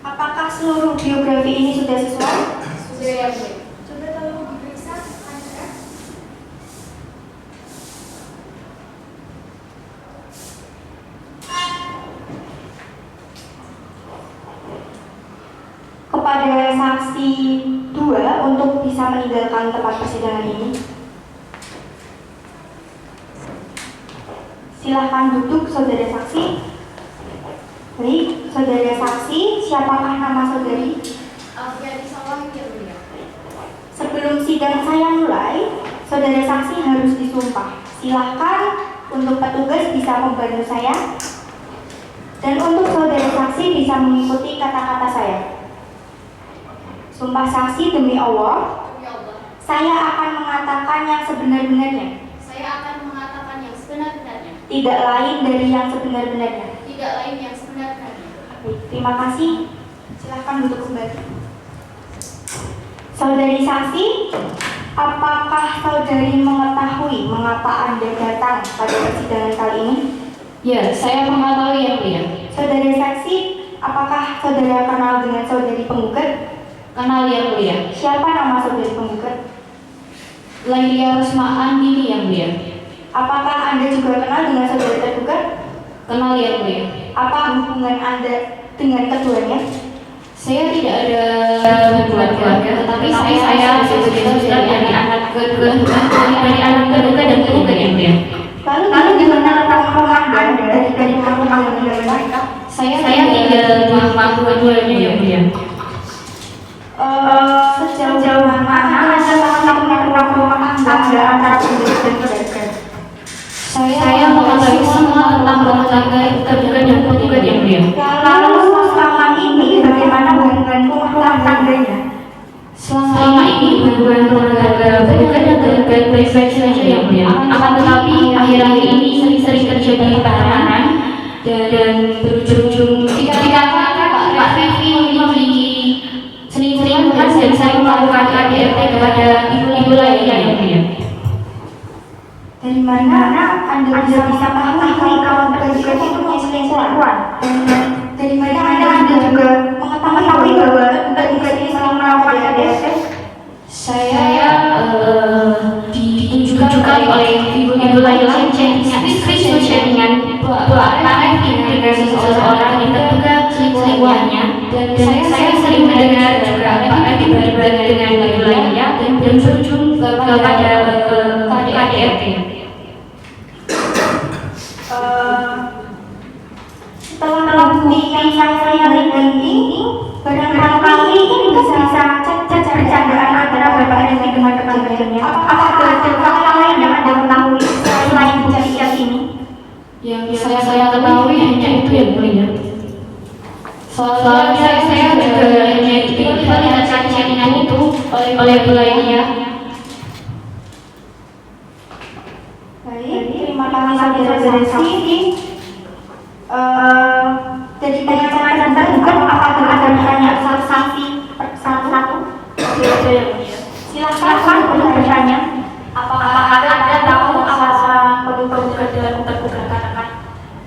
Speaker 3: Apakah seluruh biografi ini sudah sesuai?
Speaker 6: Sudah yang mulia.
Speaker 3: Coba tolong diperiksa, Anda. Kepada saksi 2 untuk bisa meninggalkan tempat persidangan ini. Silahkan duduk, saudara saksi. Baik, saudara saksi, siapakah nama saudari?
Speaker 6: Alfianisa yang mulia.
Speaker 3: Sebelum sidang saya mulai, saudara saksi harus disumpah. Silahkan untuk petugas bisa membantu saya. Dan untuk saudara saksi bisa mengikuti kata-kata saya. Sumpah saksi demi Allah,
Speaker 6: Ya Allah,
Speaker 3: saya akan mengatakan yang sebenar-benarnya,
Speaker 6: saya akan mengatakan yang sebenar-benarnya,
Speaker 3: tidak lain dari yang sebenar-benarnya.
Speaker 6: tidak lain yang sebenar-benarnya.
Speaker 3: Baik, terima kasih. Silahkan duduk kembali. Saudari saksi, apakah saudari mengetahui mengapa Anda datang pada persidangan kali ini?
Speaker 2: Ya, saya mengetahui yang mulia.
Speaker 3: Saudari saksi, apakah saudara kenal dengan saudari penggugat?
Speaker 2: Kenal yang mulia.
Speaker 3: Siapa nama saudari penggugat?
Speaker 2: Lailia Rosma Andini yang mulia.
Speaker 3: Apakah Anda juga kenal dengan saudari tergugat?
Speaker 2: Kenal yang mulia.
Speaker 3: Apa hubungan Anda dengan keduanya?
Speaker 2: Saya tidak ada hubungan keluarga, tetapi saya sebagai dari anak kedua dari anak terduga dan terduga yang mulia.
Speaker 3: Lalu di mana letak rumah Anda dari rumah mereka?
Speaker 2: Saya tinggal di rumah kedua-duanya yang mulia.
Speaker 3: Sejauh mana Anda melakukan rumah tangga antara penggugat dan terduga?
Speaker 2: Saya mengetahui semua tentang rumah tangga terduga dan terduga yang mulia.
Speaker 3: Lalu selama ini bagaimana hubungan rumah tangganya?
Speaker 2: Selama ini hubungan rumah tangga terduga dan terduga baik-baik saja yang mulia. Akan tetapi akhir-akhir ini sering terjadi tekanan dan berujung-ujung dikatakan Pak Revi memiliki selingkuhan dan sering melakukan KDRT kepada ibu-ibu lainnya yang mulia.
Speaker 3: Dari mana Anda bisa mengetahui kalau tergugat itu punya selingkuhan? Dan dari mana Anda juga mengetahui bahwa tergugat ini sering melakukan KDRT?
Speaker 2: Saya ditunjukkan oleh ibu-ibu lain-lain screenshot chattingan Pak Revi dengan seseorang yang terduga selingkuhannya, dan saya sering mendengar juga Pak Revi berdebat dengan ibu lainnya dan berujung kepada KDRT.
Speaker 3: Setelah bukti yang saksi yang ini barangkali ini bisa bercandaan antara bapak dengan teman-temannya. Apakah ada fakta lain yang Anda ketahui selain chat ini?
Speaker 2: Yang saya ketahui hanya itu yang mulia. Soalnya saya juga hanya melihat chattingan itu oleh Bu Laila.
Speaker 3: Baik, terima kasih saudara saksi. Jadi pengacara terbuka apakah ada bertanya saksi satu-satu? Silakan bertanya.
Speaker 6: Apakah Anda tahu alasan penggugat dalam tergugat katakan?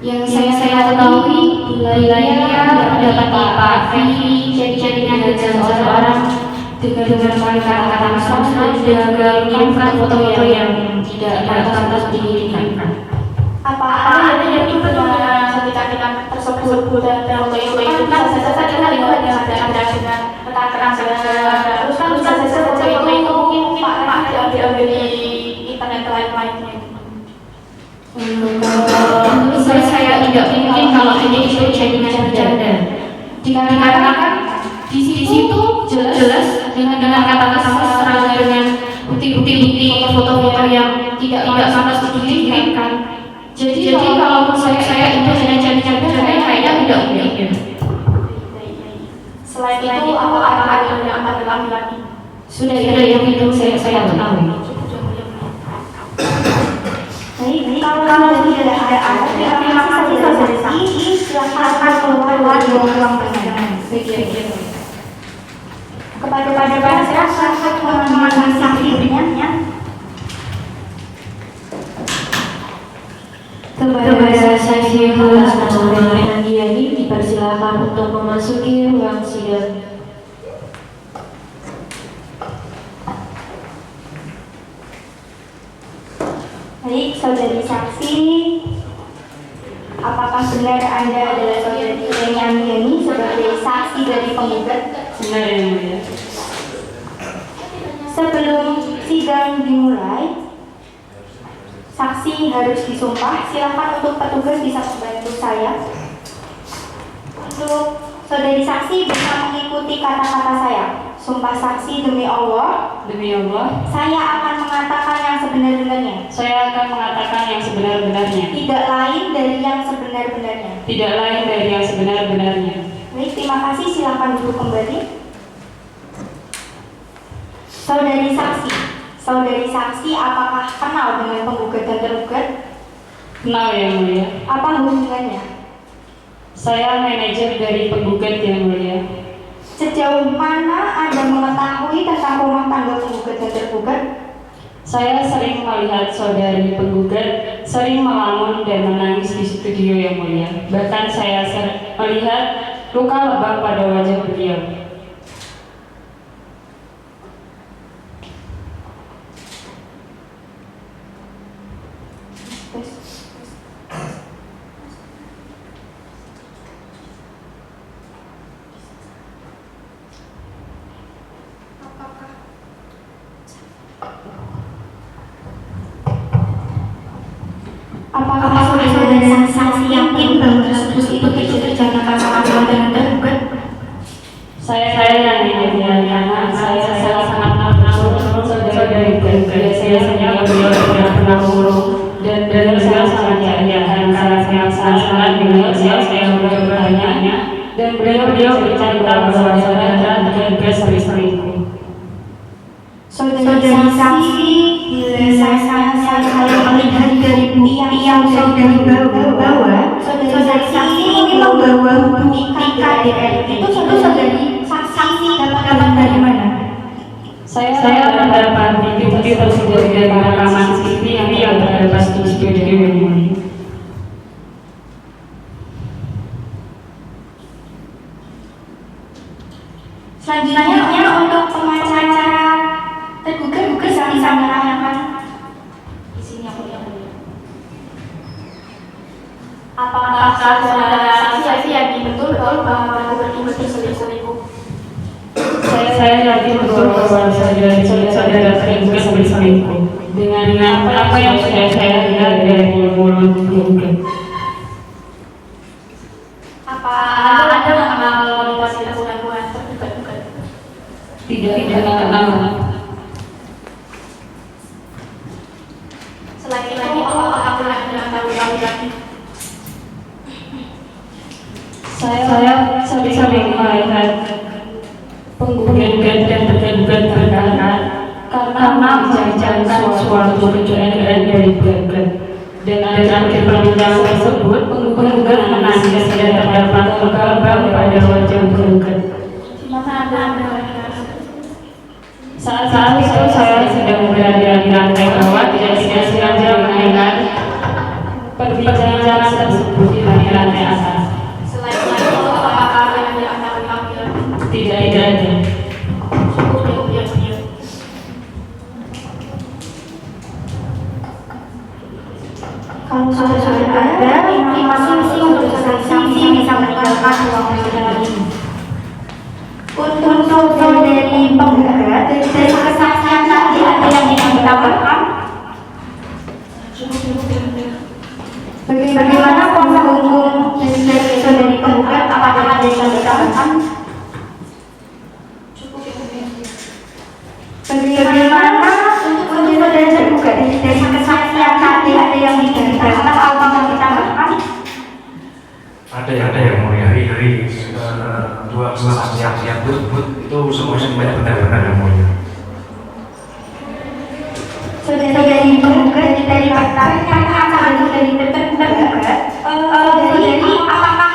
Speaker 2: Yang saya ketahui Bu Laila mendapati Pak Fendi chattingan dengan seseorang dengan kata-kata mesra dan juga mengirimkan foto-foto yang tidak pantas dikirimkan.
Speaker 6: Apa Anda yakin dengan chattingan tersebut dan foto itu kan bisa saja ada dengan kata-kata terus kan bisa saja foto itu mungkin Pak diambil di internet lain-lainnya.
Speaker 2: Menurut saya tidak mungkin kalau ini itu chattingan bercanda. Dikarenakan di situ jelas dengan kata-kata mesra dengan bukti-bukti foto-foto yang tidak pantas dikirimkan. Jadi kalau menurut saya itu hanya chattingan bercanda, kayaknya tidak mungkin.
Speaker 6: Selain itu, apakah ada yang Anda ketahui lagi?
Speaker 2: Sudah yang itu saya ketahui.
Speaker 3: Baik, kalau tidak ada terima kasih saudara saksi. Silakan keluar dari ruang persidangan. Kepada masyarakat teman-teman saksi berikutnya.
Speaker 2: Kepada saksi Andiani dipersilakan untuk memasuki ruang sidang.
Speaker 3: Baik, saudari saksi, apakah benar Anda adalah saudari Reni Andiani sebagai saksi dari penggugat?
Speaker 7: Benar yang mulia.
Speaker 3: Sebelum sidang dimulai, saksi harus disumpah. Silakan untuk petugas bisa membantu saya. Untuk saudari saksi bisa mengikuti kata-kata saya. Sumpah saksi demi Allah.
Speaker 7: Demi Allah,
Speaker 3: Saya akan mengatakan yang sebenar-benarnya.
Speaker 7: saya akan mengatakan yang sebenar-benarnya.
Speaker 3: Tidak lain dari yang sebenar-benarnya.
Speaker 7: Tidak lain dari yang sebenar-benarnya.
Speaker 3: Baik, terima kasih. Silakan duduk kembali. Saudari saksi, apakah kenal dengan penggugat dan tergugat?
Speaker 7: Kenal yang mulia.
Speaker 3: Apa hubungannya?
Speaker 7: Saya manajer dari penggugat yang mulia.
Speaker 3: Sejauh mana Anda mengetahui tentang rumah tangga penggugat dan tergugat?
Speaker 7: Saya sering melihat saudari penggugat sering melamun dan menangis di studio yang mulia. Bahkan saya melihat luka lebam pada wajah beliau.
Speaker 3: Apakah saudara saksi yakin bahwa tersebut itu terjadi sama dengan tergugat?
Speaker 7: Saya yang karena saya sangat mengenal saudari penggugat. Saya sendiri beliau tidak pernah murung dan beliau sangat yakin. Saya sangat beliau saya bertanya dan beliau bercerita bahwa saudara tergugat sering-sering.
Speaker 3: Saudari saksi, bila saya melihat dari bukti yang saudari bawa, saudari saksi ini membawa bukti KDRT. Itu saudari saksi dapat dari mana?
Speaker 7: Saya mendapat bukti tersebut dari rekaman CCTV yang terdapat di studio yang mulia.
Speaker 3: Selanjutnya untuk pengacara tergugat bisa menerangkan di sini aku yang mulia.
Speaker 6: Apakah saudara saksi yakin betul bahwa tergugat itu berselingkuh?
Speaker 7: Saya yakin betul bahwa saudara tergugat berselingkuh dengan apa yang sudah saya lihat dari mulut penggugat.
Speaker 3: Apa
Speaker 6: Anda mengenal fasilitas gangguan tergugat?
Speaker 2: Tidak kenal.
Speaker 6: Selain itu, apakah pernah mengetahui laki-laki?
Speaker 2: Saya sering melihat penggugat dan tergugat berkaitan karena membicarakan suatu kejadian dari penggugat. Dengan akhir perbincangan tersebut, penggugat menangis dan terdapat luka-luka pada wajah penggugat.
Speaker 6: Di mana Anda melihat?
Speaker 2: Saat itu saya sedang berada di lantai bawah, tidak sengaja mendengar perbincangan tersebut di lantai atas.
Speaker 6: Selain itu, apakah Anda mengetahui laki-laki?
Speaker 2: Tidak ada.
Speaker 6: Cukup ya.
Speaker 3: Kalau sudah ada, masing-masing untuk saksi bisa meninggalkan ruang persidangan ini. Untuk dari penggugat, dari kesaksian tadi ada yang ingin ditambahkan? Bagaimana kuasa hukum dari penggugat? Apakah ada yang ditambahkan? Bagaimana untuk dari tergugat dari kesaksian tadi ada yang ditambahkan atau mau ditambahkan?
Speaker 4: Ada yang mulia dari dua saksi yang tersebut itu semuanya benar-benar yang mulia.
Speaker 3: Dari penggugat dari dari tergugat, dari apakah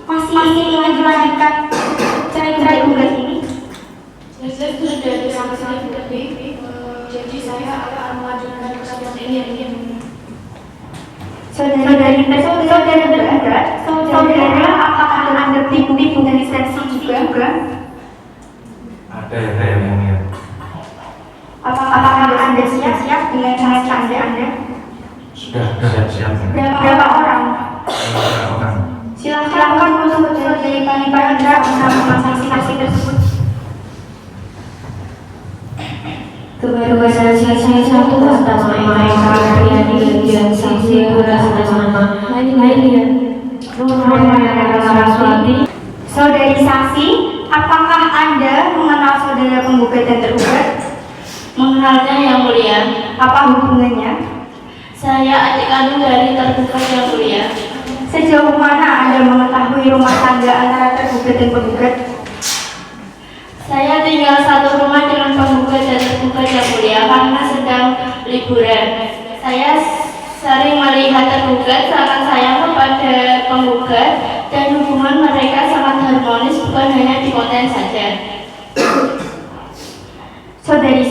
Speaker 3: masih ingin dilanjutkan cerai gugat ini?
Speaker 6: Saya sudah disampaikan lebih, jadi saya akan melanjutkan persidangan ini.
Speaker 3: Saudara berangkat, saudara apakah Anda bukti dari saksi juga?
Speaker 4: Ada yang mulia.
Speaker 3: Apakah Anda siap dengan saksi Anda?
Speaker 4: Sudah siap.
Speaker 3: Berapa orang?
Speaker 4: Orang.
Speaker 3: Silakan untuk dari Panitra bersama saksi-saksi tersebut.
Speaker 2: Kedua saksi satu atas nama Eka Priyadi dan saksi atas nama Lailian Saraswati.
Speaker 3: Saudari saksi, apakah Anda mengenal saudara penggugat dan tergugat?
Speaker 7: Mengenalnya yang mulia.
Speaker 3: Apa hubungannya?
Speaker 7: Saya adik kandung dari tergugat yang mulia.
Speaker 3: Sejauh mana Anda mengetahui rumah tangga antara tergugat dan penggugat?
Speaker 7: Saya tinggal satu rumah dengan penggugat dan tergugat yang mulia karena sedang liburan. Saya sering melihat tergugat sangat sayang kepada penggugat dan hubungan mereka sangat harmonis bukan hanya di konten saja.
Speaker 3: Saudari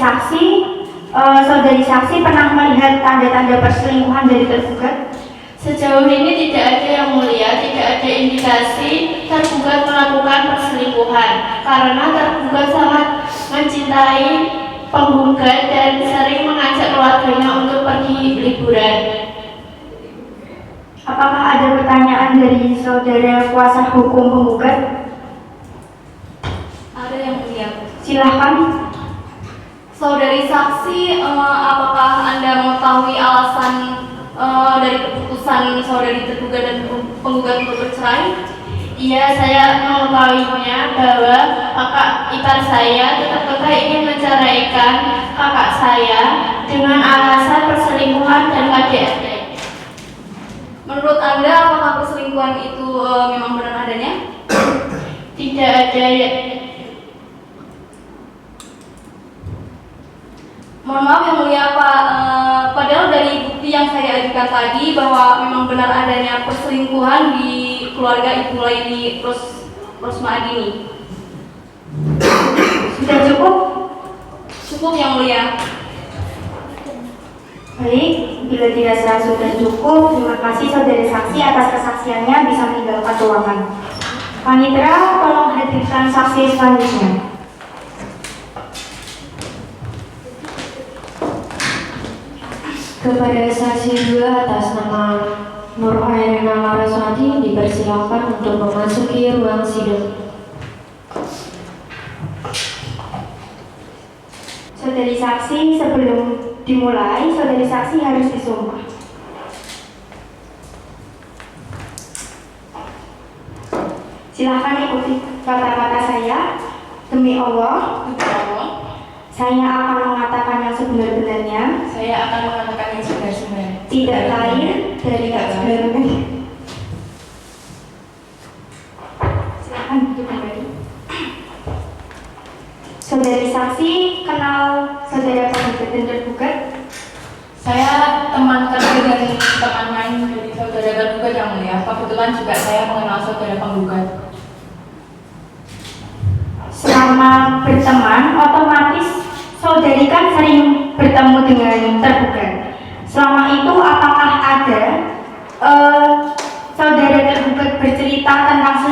Speaker 3: saksi pernah melihat tanda-tanda perselingkuhan dari tergugat?
Speaker 7: Sejauh ini tidak ada yang mulia, tidak ada indikasi tergugat melakukan perselingkuhan karena tergugat sangat mencintai penggugat dan sering mengajak keluarganya untuk pergi liburan.
Speaker 3: Apakah ada pertanyaan dari saudara kuasa hukum penggugat?
Speaker 7: Ada yang mulia.
Speaker 3: Silahkan.
Speaker 7: Saudari saksi, apakah Anda mengetahui alasan dari keputusan saudari tergugat dan penggugat untuk bercerai? Iya, saya mengetahuinya bahwa kakak ipar saya tetap ingin menceraikan kakak saya dengan alasan perselingkuhan dan KDRT. Menurut Anda, apakah perselingkuhan itu memang benar adanya? Tidak ada ya. Mohon maaf yang mulia Pak, padahal dari bukti yang saya ajukan tadi bahwa memang benar adanya perselingkuhan di keluarga Ibu Laili Rosma Adini.
Speaker 3: Sudah cukup?
Speaker 7: Cukup yang mulia.
Speaker 3: Baik, bila dirasa sudah cukup, terima kasih saudara saksi atas kesaksiannya bisa meninggalkan ruangan. Panitra, tolong hadirkan saksi selanjutnya.
Speaker 2: Kepada saksi 2 atas nama Nur Airena Laraswati dipersilakan untuk memasuki ruang sidang.
Speaker 3: Saudari saksi, sebelum dimulai, saudari saksi harus disumpah. Silahkan ikuti kata-kata saya. Demi Allah, saya akan mengatakan yang sebenar-benarnya,
Speaker 2: Saya akan mengatakan yang sebenar-benarnya.
Speaker 3: tidak lain dari sebenar-benarnya. Silahkan duduk kembali. Saudari saksi kenal saudara penggugat dan tergugat?
Speaker 2: Saya teman kerja dan teman main dari saudara tergugat yang mulia. Kebetulan juga saya mengenal saudara penggugat.
Speaker 3: Selama berteman, otomatis saudari kan sering bertemu dengan tergugat. Selama itu apakah ada saudara tergugat bercerita tentang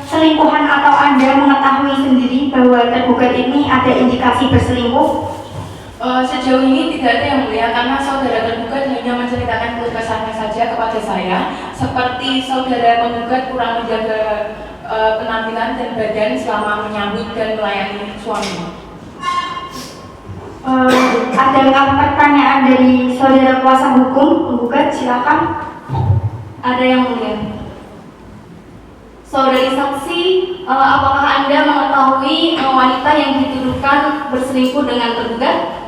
Speaker 3: selingkuhan atau Anda mengetahui sendiri bahwa tergugat ini ada indikasi berselingkuh?
Speaker 2: Sejauh ini tidak ada yang mulia karena saudara tergugat hanya menceritakan keluh kesahnya saja kepada saya, seperti saudara penggugat kurang menjaga penampilan dan badan selama menyambut dan melayani suaminya.
Speaker 3: Adakah pertanyaan dari saudara kuasa hukum penggugat? Silakan.
Speaker 7: Ada yang mulia. Saudari saksi, apakah Anda mengetahui wanita yang dituduhkan berselingkuh dengan tergugat?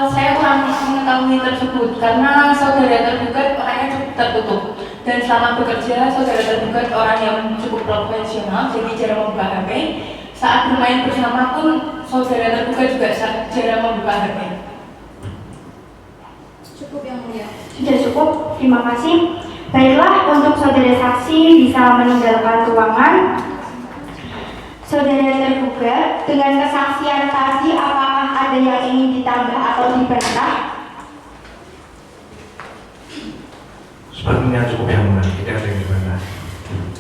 Speaker 2: Saya kurang mengetahui tersebut karena saudara tergugat orangnya cukup tertutup dan selama bekerja saudara tergugat orang yang cukup profesional, jadi jarang membuka HP. Saat bermain bersama pun saudara tergugat juga jarang membuka HP.
Speaker 7: Cukup yang mulia.
Speaker 3: Sudah cukup, terima kasih. Baiklah, untuk saudara saksi bisa meninggalkan ruangan. Saudara tergugat, dengan kesaksian tadi apakah ada yang ingin ditambah atau dibantah?
Speaker 4: Sepertinya cukup yang mulia, tidak ada yang dibantah.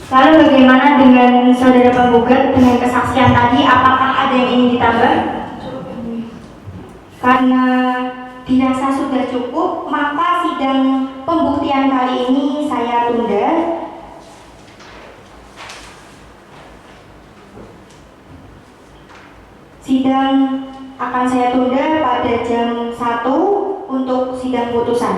Speaker 3: Lalu bagaimana dengan saudara penggugat dengan kesaksian tadi apakah ada yang ingin ditambah? Karena dirasa sudah cukup, maka sidang pembuktian kali ini saya tunda. Sidang akan saya tunda pada jam 1 untuk sidang putusan.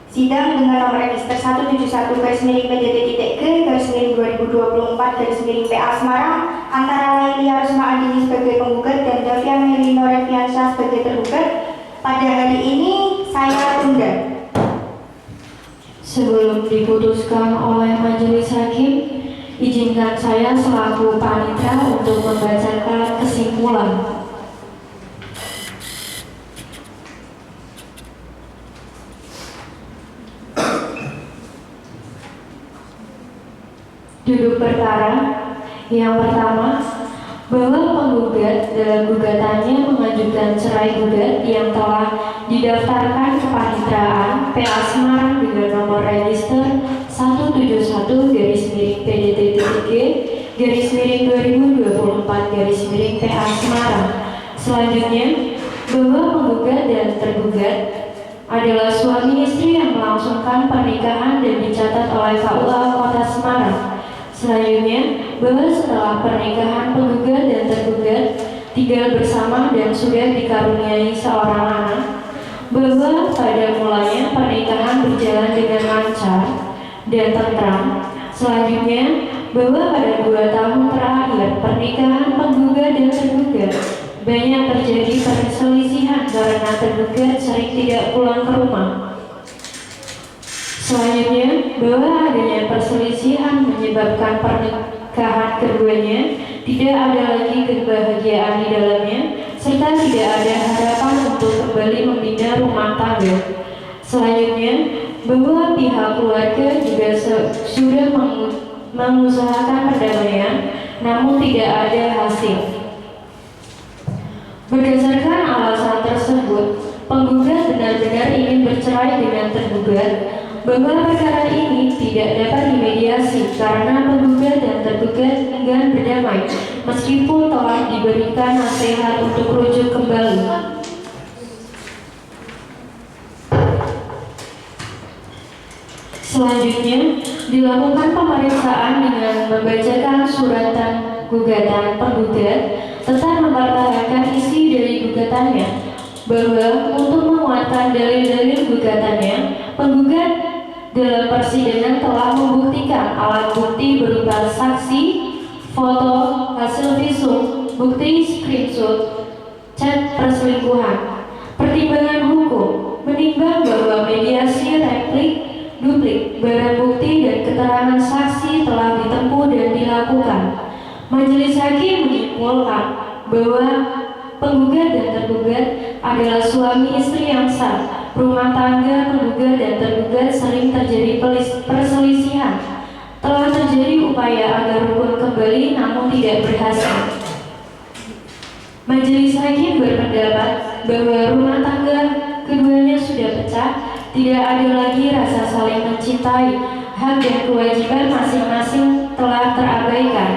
Speaker 3: Sidang dengan nomor register 171/PDT.G/2024/PA antara Lailia Rosma Andini sebagai penggugat dan Davian Melino Reviansyah sebagai tergugat pada hari ini saya tunda.
Speaker 2: Sebelum diputuskan oleh majelis hakim, izinkan saya selaku panitia untuk membacakan kesimpulan. Duduk perkara. Yang pertama, bahwa penggugat dalam gugatannya mengajukan cerai gugat yang telah didaftarkan ke Paniteraan PA Semarang dengan nomor register 171/PDT.G/2024/PA Semarang. Selanjutnya, bahwa penggugat dan tergugat adalah suami istri yang melangsungkan pernikahan dan dicatat oleh KUA Kota Semarang. Selanjutnya, bahwa setelah pernikahan penggugat dan tergugat tinggal bersama dan sudah dikaruniai seorang anak, bahwa pada mulanya pernikahan berjalan dengan lancar dan tentram. Selanjutnya, bahwa pada 2 tahun terakhir pernikahan penggugat dan tergugat banyak terjadi perselisihan karena tergugat sering tidak pulang ke rumah. Selanjutnya, bahwa adanya perselisihan menyebabkan pernikahan keduanya tidak ada lagi kebahagiaan di dalamnya, serta tidak ada harapan untuk kembali membina rumah tangga. Selanjutnya, bahwa pihak keluarga juga sudah mengusahakan perdamaian, namun tidak ada hasil. Berdasarkan alasan tersebut, penggugat benar-benar ingin bercerai dengan tergugat, bahwa perkara ini tidak dapat dimediasi karena penggugat dan tergugat enggan berdamai meskipun telah diberikan nasihat untuk rujuk kembali. Selanjutnya, dilakukan pemeriksaan dengan membacakan suratan gugatan penggugat serta mempertahankan isi dari gugatannya, bahwa untuk menguatkan dalil-dalil gugatannya, penggugat dalam persidangan telah membuktikan alat bukti berupa saksi, foto, hasil visum, bukti screenshot, chat perselingkuhan. Pertimbangan hukum menimbang bahwa mediasi replik, duplik, barang bukti dan keterangan saksi telah ditempuh dan dilakukan. Majelis hakim menyimpulkan bahwa penggugat dan tergugat adalah suami istri yang sah. Rumah tangga penggugat dan tergugat sering terjadi perselisihan. Telah terjadi upaya agar rukun kembali namun tidak berhasil. Majelis hakim berpendapat bahwa rumah tangga keduanya sudah pecah, tidak ada lagi rasa saling mencintai, hak dan kewajiban masing-masing telah terabaikan.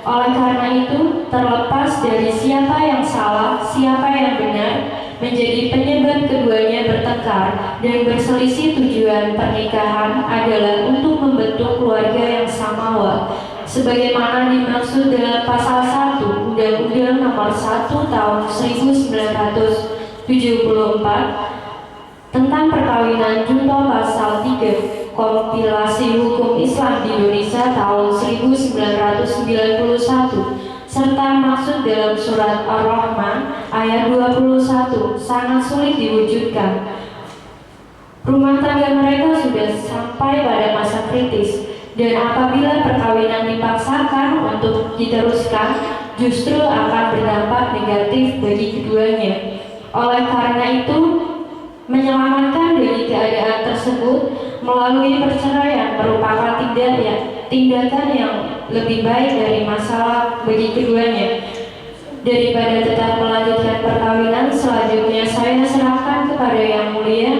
Speaker 2: Oleh karena itu, terlepas dari siapa yang salah, siapa yang benar, menjadi penyebab keduanya bertengkar dan berselisih, tujuan pernikahan adalah untuk membentuk keluarga yang samawa, sebagaimana dimaksud dalam pasal 1 Undang-Undang Nomor 1 Tahun 1974 tentang perkawinan junto pasal 3 Kompilasi Hukum Islam di Indonesia tahun 1991 serta maksud dalam surat Ar-Rahman ayat 21 sangat sulit diwujudkan. Rumah tangga mereka sudah sampai pada masa kritis, dan apabila perkawinan dipaksakan untuk diteruskan justru akan berdampak negatif bagi keduanya. Oleh karena itu, menyelamatkan dari keadaan tersebut melalui perceraian merupakan tindakan yang lebih baik dari masalah bagi keduanya. Daripada tetap melanjutkan perkawinan, selanjutnya saya serahkan kepada Yang Mulia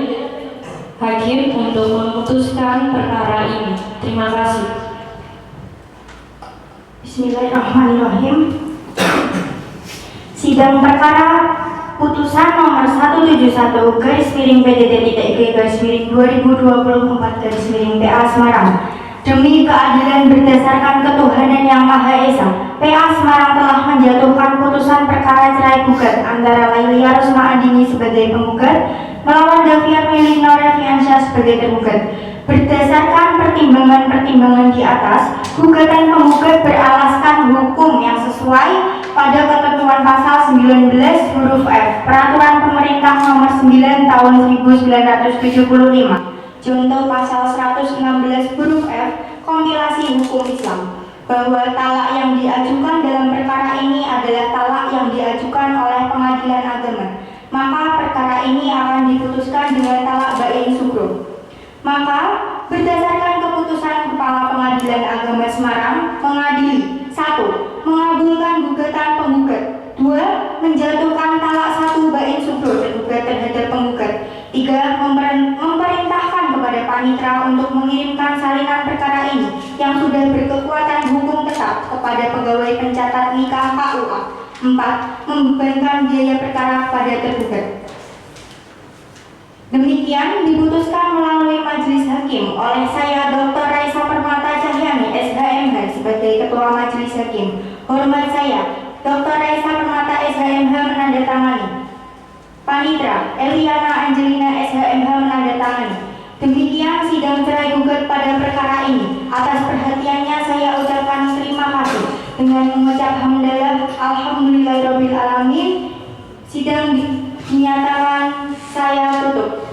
Speaker 2: Hakim untuk memutuskan perkara ini. Terima kasih.
Speaker 3: Bismillahirrahmanirrahim. Sidang perkara putusan nomor 171/PDT-G/2024/PA Semarang. Demi keadilan berdasarkan ketuhanan yang Maha Esa, PA Semarang telah menjatuhkan putusan perkara cerai gugat antara Lailia Rosma Andini sebagai penggugat melawan Davian Melino Reviansyah sebagai tergugat. Berdasarkan pertimbangan-pertimbangan di atas, gugatan penggugat beralaskan hukum yang sesuai pada ketentuan pasal 19 huruf F Peraturan Pemerintah Nomor 9 Tahun 1975, contoh pasal 116 huruf F Kompilasi Hukum Islam, bahwa talak yang diajukan dalam perkara ini adalah talak yang diajukan oleh Pengadilan Agama. Maka perkara ini akan diputuskan dengan talak bain sugro. Maka berdasarkan keputusan Kepala Pengadilan Agama Semarang mengadili 1. Mengabulkan gugatan penggugat, 2. Menjatuhkan talak 1 bain sugro tergugat terhadap penggugat, 3. Memerintahkan kepada panitra untuk mengirimkan salinan perkara ini yang sudah berkekuatan hukum tetap kepada pegawai pencatat nikah KUA, 4. Membebankan biaya perkara pada tergugat. Demikian diputuskan melalui Majelis Hakim oleh saya Dr. Raisa Permata Cahyani SHMH sebagai Ketua Majelis Hakim. Hormat saya Dr. Raisa Permata SHMH menandatangani. Panitra Eliana Angelina SHMH menandatangani. Demikian sidang cerai gugat pada perkara ini. Atas perhatiannya saya ucapkan terima kasih dengan mengucap hamdalah alhamdulillahirabbil alamin. Sidang dinyatakan saya tutup.